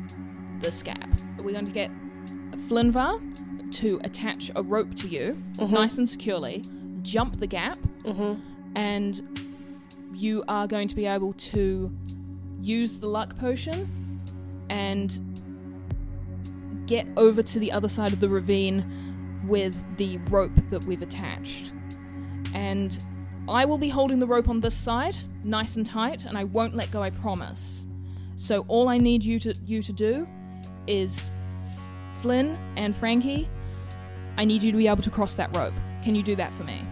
[SPEAKER 3] gap. We're going to get a Flinvar to attach a rope to you, nice and securely, jump the gap, and you are going to be able to use the luck potion and get over to the other side of the ravine with the rope that we've attached. And I will be holding the rope on this side, nice and tight, and I won't let go, I promise. So all I need you to do is Flynn and Frankie, I need you to be able to cross that rope. Can you do that for me?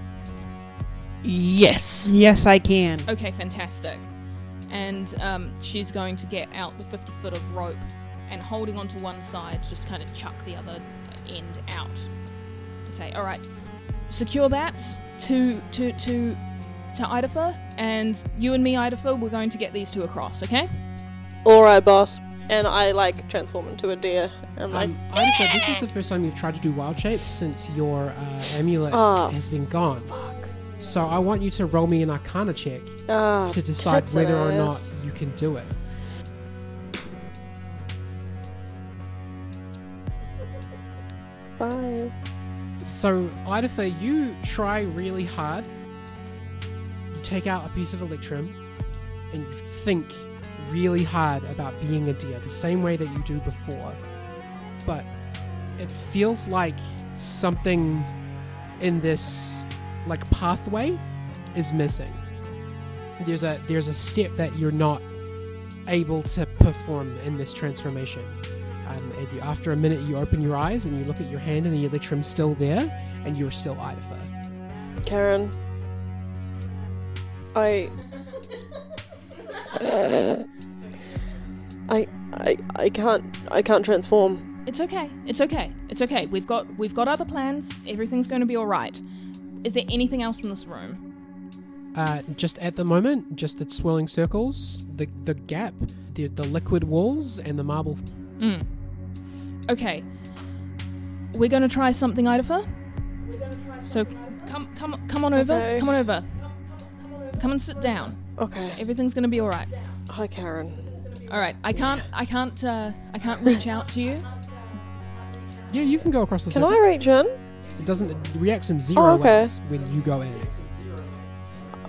[SPEAKER 1] Yes.
[SPEAKER 4] Yes, I can.
[SPEAKER 3] Okay, fantastic. And she's going to get out the 50 foot of rope and holding onto one side, just kind of chuck the other end out and say, all right, secure that to Idafer, and you and me, Idafer, we're going to get these two across, okay?
[SPEAKER 5] Alright, boss. And I, like, transform into a deer. I'm like,
[SPEAKER 2] Idafer, this is the first time you've tried to do wild shape since your amulet has been gone. So I want you to roll me an Arcana check to decide
[SPEAKER 5] tits
[SPEAKER 2] whether or
[SPEAKER 5] and
[SPEAKER 2] not
[SPEAKER 5] ass.
[SPEAKER 2] you can do it.
[SPEAKER 5] Five.
[SPEAKER 2] So, Idafer, you try really hard. You take out a piece of Electrum and you think really hard about being a deer, the same way that you do before. But it feels like something in this, like, pathway is missing. There's a step that you're not able to perform in this transformation. And after a minute, you open your eyes and you look at your hand, and the Electrum's still there, and you're still Idafer.
[SPEAKER 5] Karen. I can't transform.
[SPEAKER 3] It's okay. We've got other plans. Everything's going to be all right. Is there anything else in this room?
[SPEAKER 2] Just at the moment, just the swirling circles, the gap, the liquid walls, and the marble.
[SPEAKER 3] Okay. We're going to try something, Idafer. So come on over.
[SPEAKER 5] Okay.
[SPEAKER 3] Come on over. Come and sit down.
[SPEAKER 5] Okay.
[SPEAKER 3] Everything's going to be all right.
[SPEAKER 5] Hi, Karen.
[SPEAKER 3] All right. I can't reach out to you.
[SPEAKER 2] Yeah, you can go across the
[SPEAKER 5] Can
[SPEAKER 2] circle.
[SPEAKER 5] I reach in?
[SPEAKER 2] It doesn't. It reacts in 0
[SPEAKER 5] okay.
[SPEAKER 2] ways when you go in.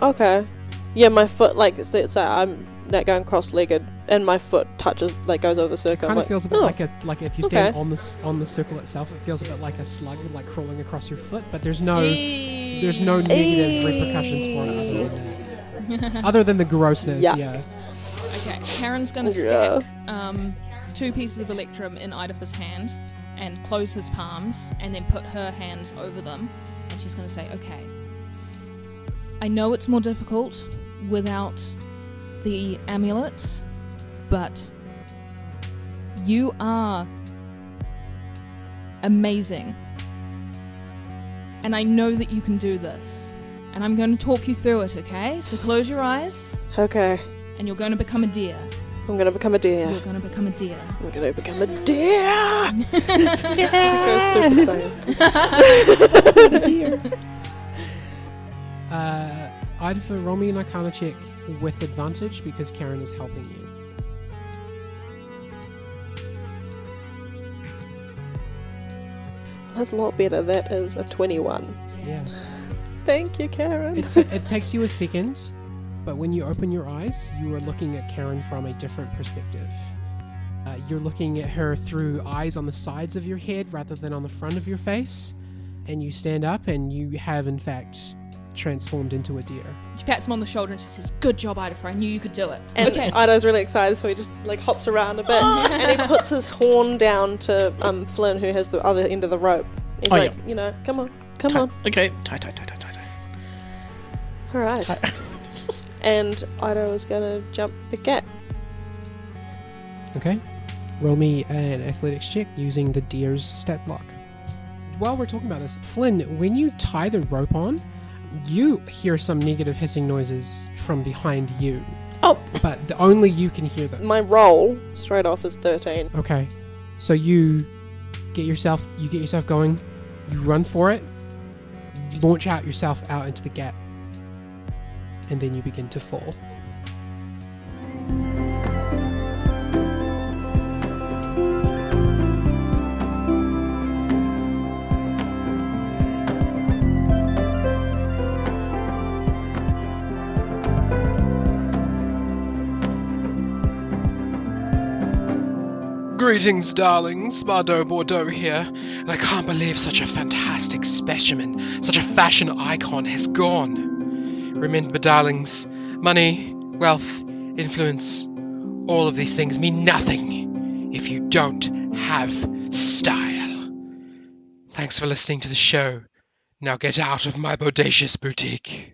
[SPEAKER 5] Okay. Yeah, my foot, like, say I'm not going cross-legged. and my foot touches, like goes over the circle.
[SPEAKER 2] Kind
[SPEAKER 5] I'm
[SPEAKER 2] of feels a bit
[SPEAKER 5] oh,
[SPEAKER 2] like if you stand
[SPEAKER 5] okay.
[SPEAKER 2] on the circle itself, it feels a bit like a slug like crawling across your foot, but there's no
[SPEAKER 3] Eee.
[SPEAKER 2] negative repercussions for it other than that. Other than the grossness,
[SPEAKER 5] Yuck.
[SPEAKER 2] yeah.
[SPEAKER 3] Okay, Karen's gonna
[SPEAKER 5] Yeah.
[SPEAKER 3] stack 2 pieces of Electrum in Idafa's hand and close his palms and then put her hands over them, and she's gonna say, okay, I know it's more difficult without the amulets, but you are amazing. And I know that you can do this. And I'm going to talk you through it, okay? So close your eyes,
[SPEAKER 5] Okay,
[SPEAKER 3] and you're going to become a deer.
[SPEAKER 5] I'm gonna become a deer.
[SPEAKER 3] You're going to become a deer.
[SPEAKER 5] I'm gonna become a deer. Go Super Saiyan.
[SPEAKER 2] Idafa, roll me an Arcana check with advantage because Karen is helping you.
[SPEAKER 5] That's a lot better. That is a 21.
[SPEAKER 2] Yeah.
[SPEAKER 5] Thank you, Karen.
[SPEAKER 2] It takes you a second, but when you open your eyes, you are looking at Karen from a different perspective. You're looking at her through eyes on the sides of your head rather than on the front of your face, and you stand up and you have, in fact, transformed into a deer.
[SPEAKER 3] She pats him on the shoulder and she says, good job, Idafa. I knew you could do it.
[SPEAKER 5] And
[SPEAKER 3] okay.
[SPEAKER 5] Ida's really excited, so he just like hops around a bit, and he puts his horn down to Flynn, who has the other end of the rope. He's
[SPEAKER 1] Oh,
[SPEAKER 5] like,
[SPEAKER 1] yeah.
[SPEAKER 5] you know, come on.
[SPEAKER 1] Okay, tie.
[SPEAKER 5] All right. And Ida was gonna jump the gap.
[SPEAKER 2] Okay. Roll me an athletics check using the deer's stat block. While we're talking about this, Flynn, when you tie the rope on, you hear some negative hissing noises from behind you.
[SPEAKER 5] Oh,
[SPEAKER 2] But only you can hear them.
[SPEAKER 5] my roll straight off is 13.
[SPEAKER 2] Okay. So you get yourself going, you run for it, you launch yourself out into the gap, and then you begin to fall.
[SPEAKER 6] Greetings, darlings. Bardo Bordeaux here, and I can't believe such a fantastic specimen, such a fashion icon has gone. Remember, darlings, money, wealth, influence, all of these things mean nothing if you don't have style. Thanks for listening to the show. Now get out of my bodacious boutique.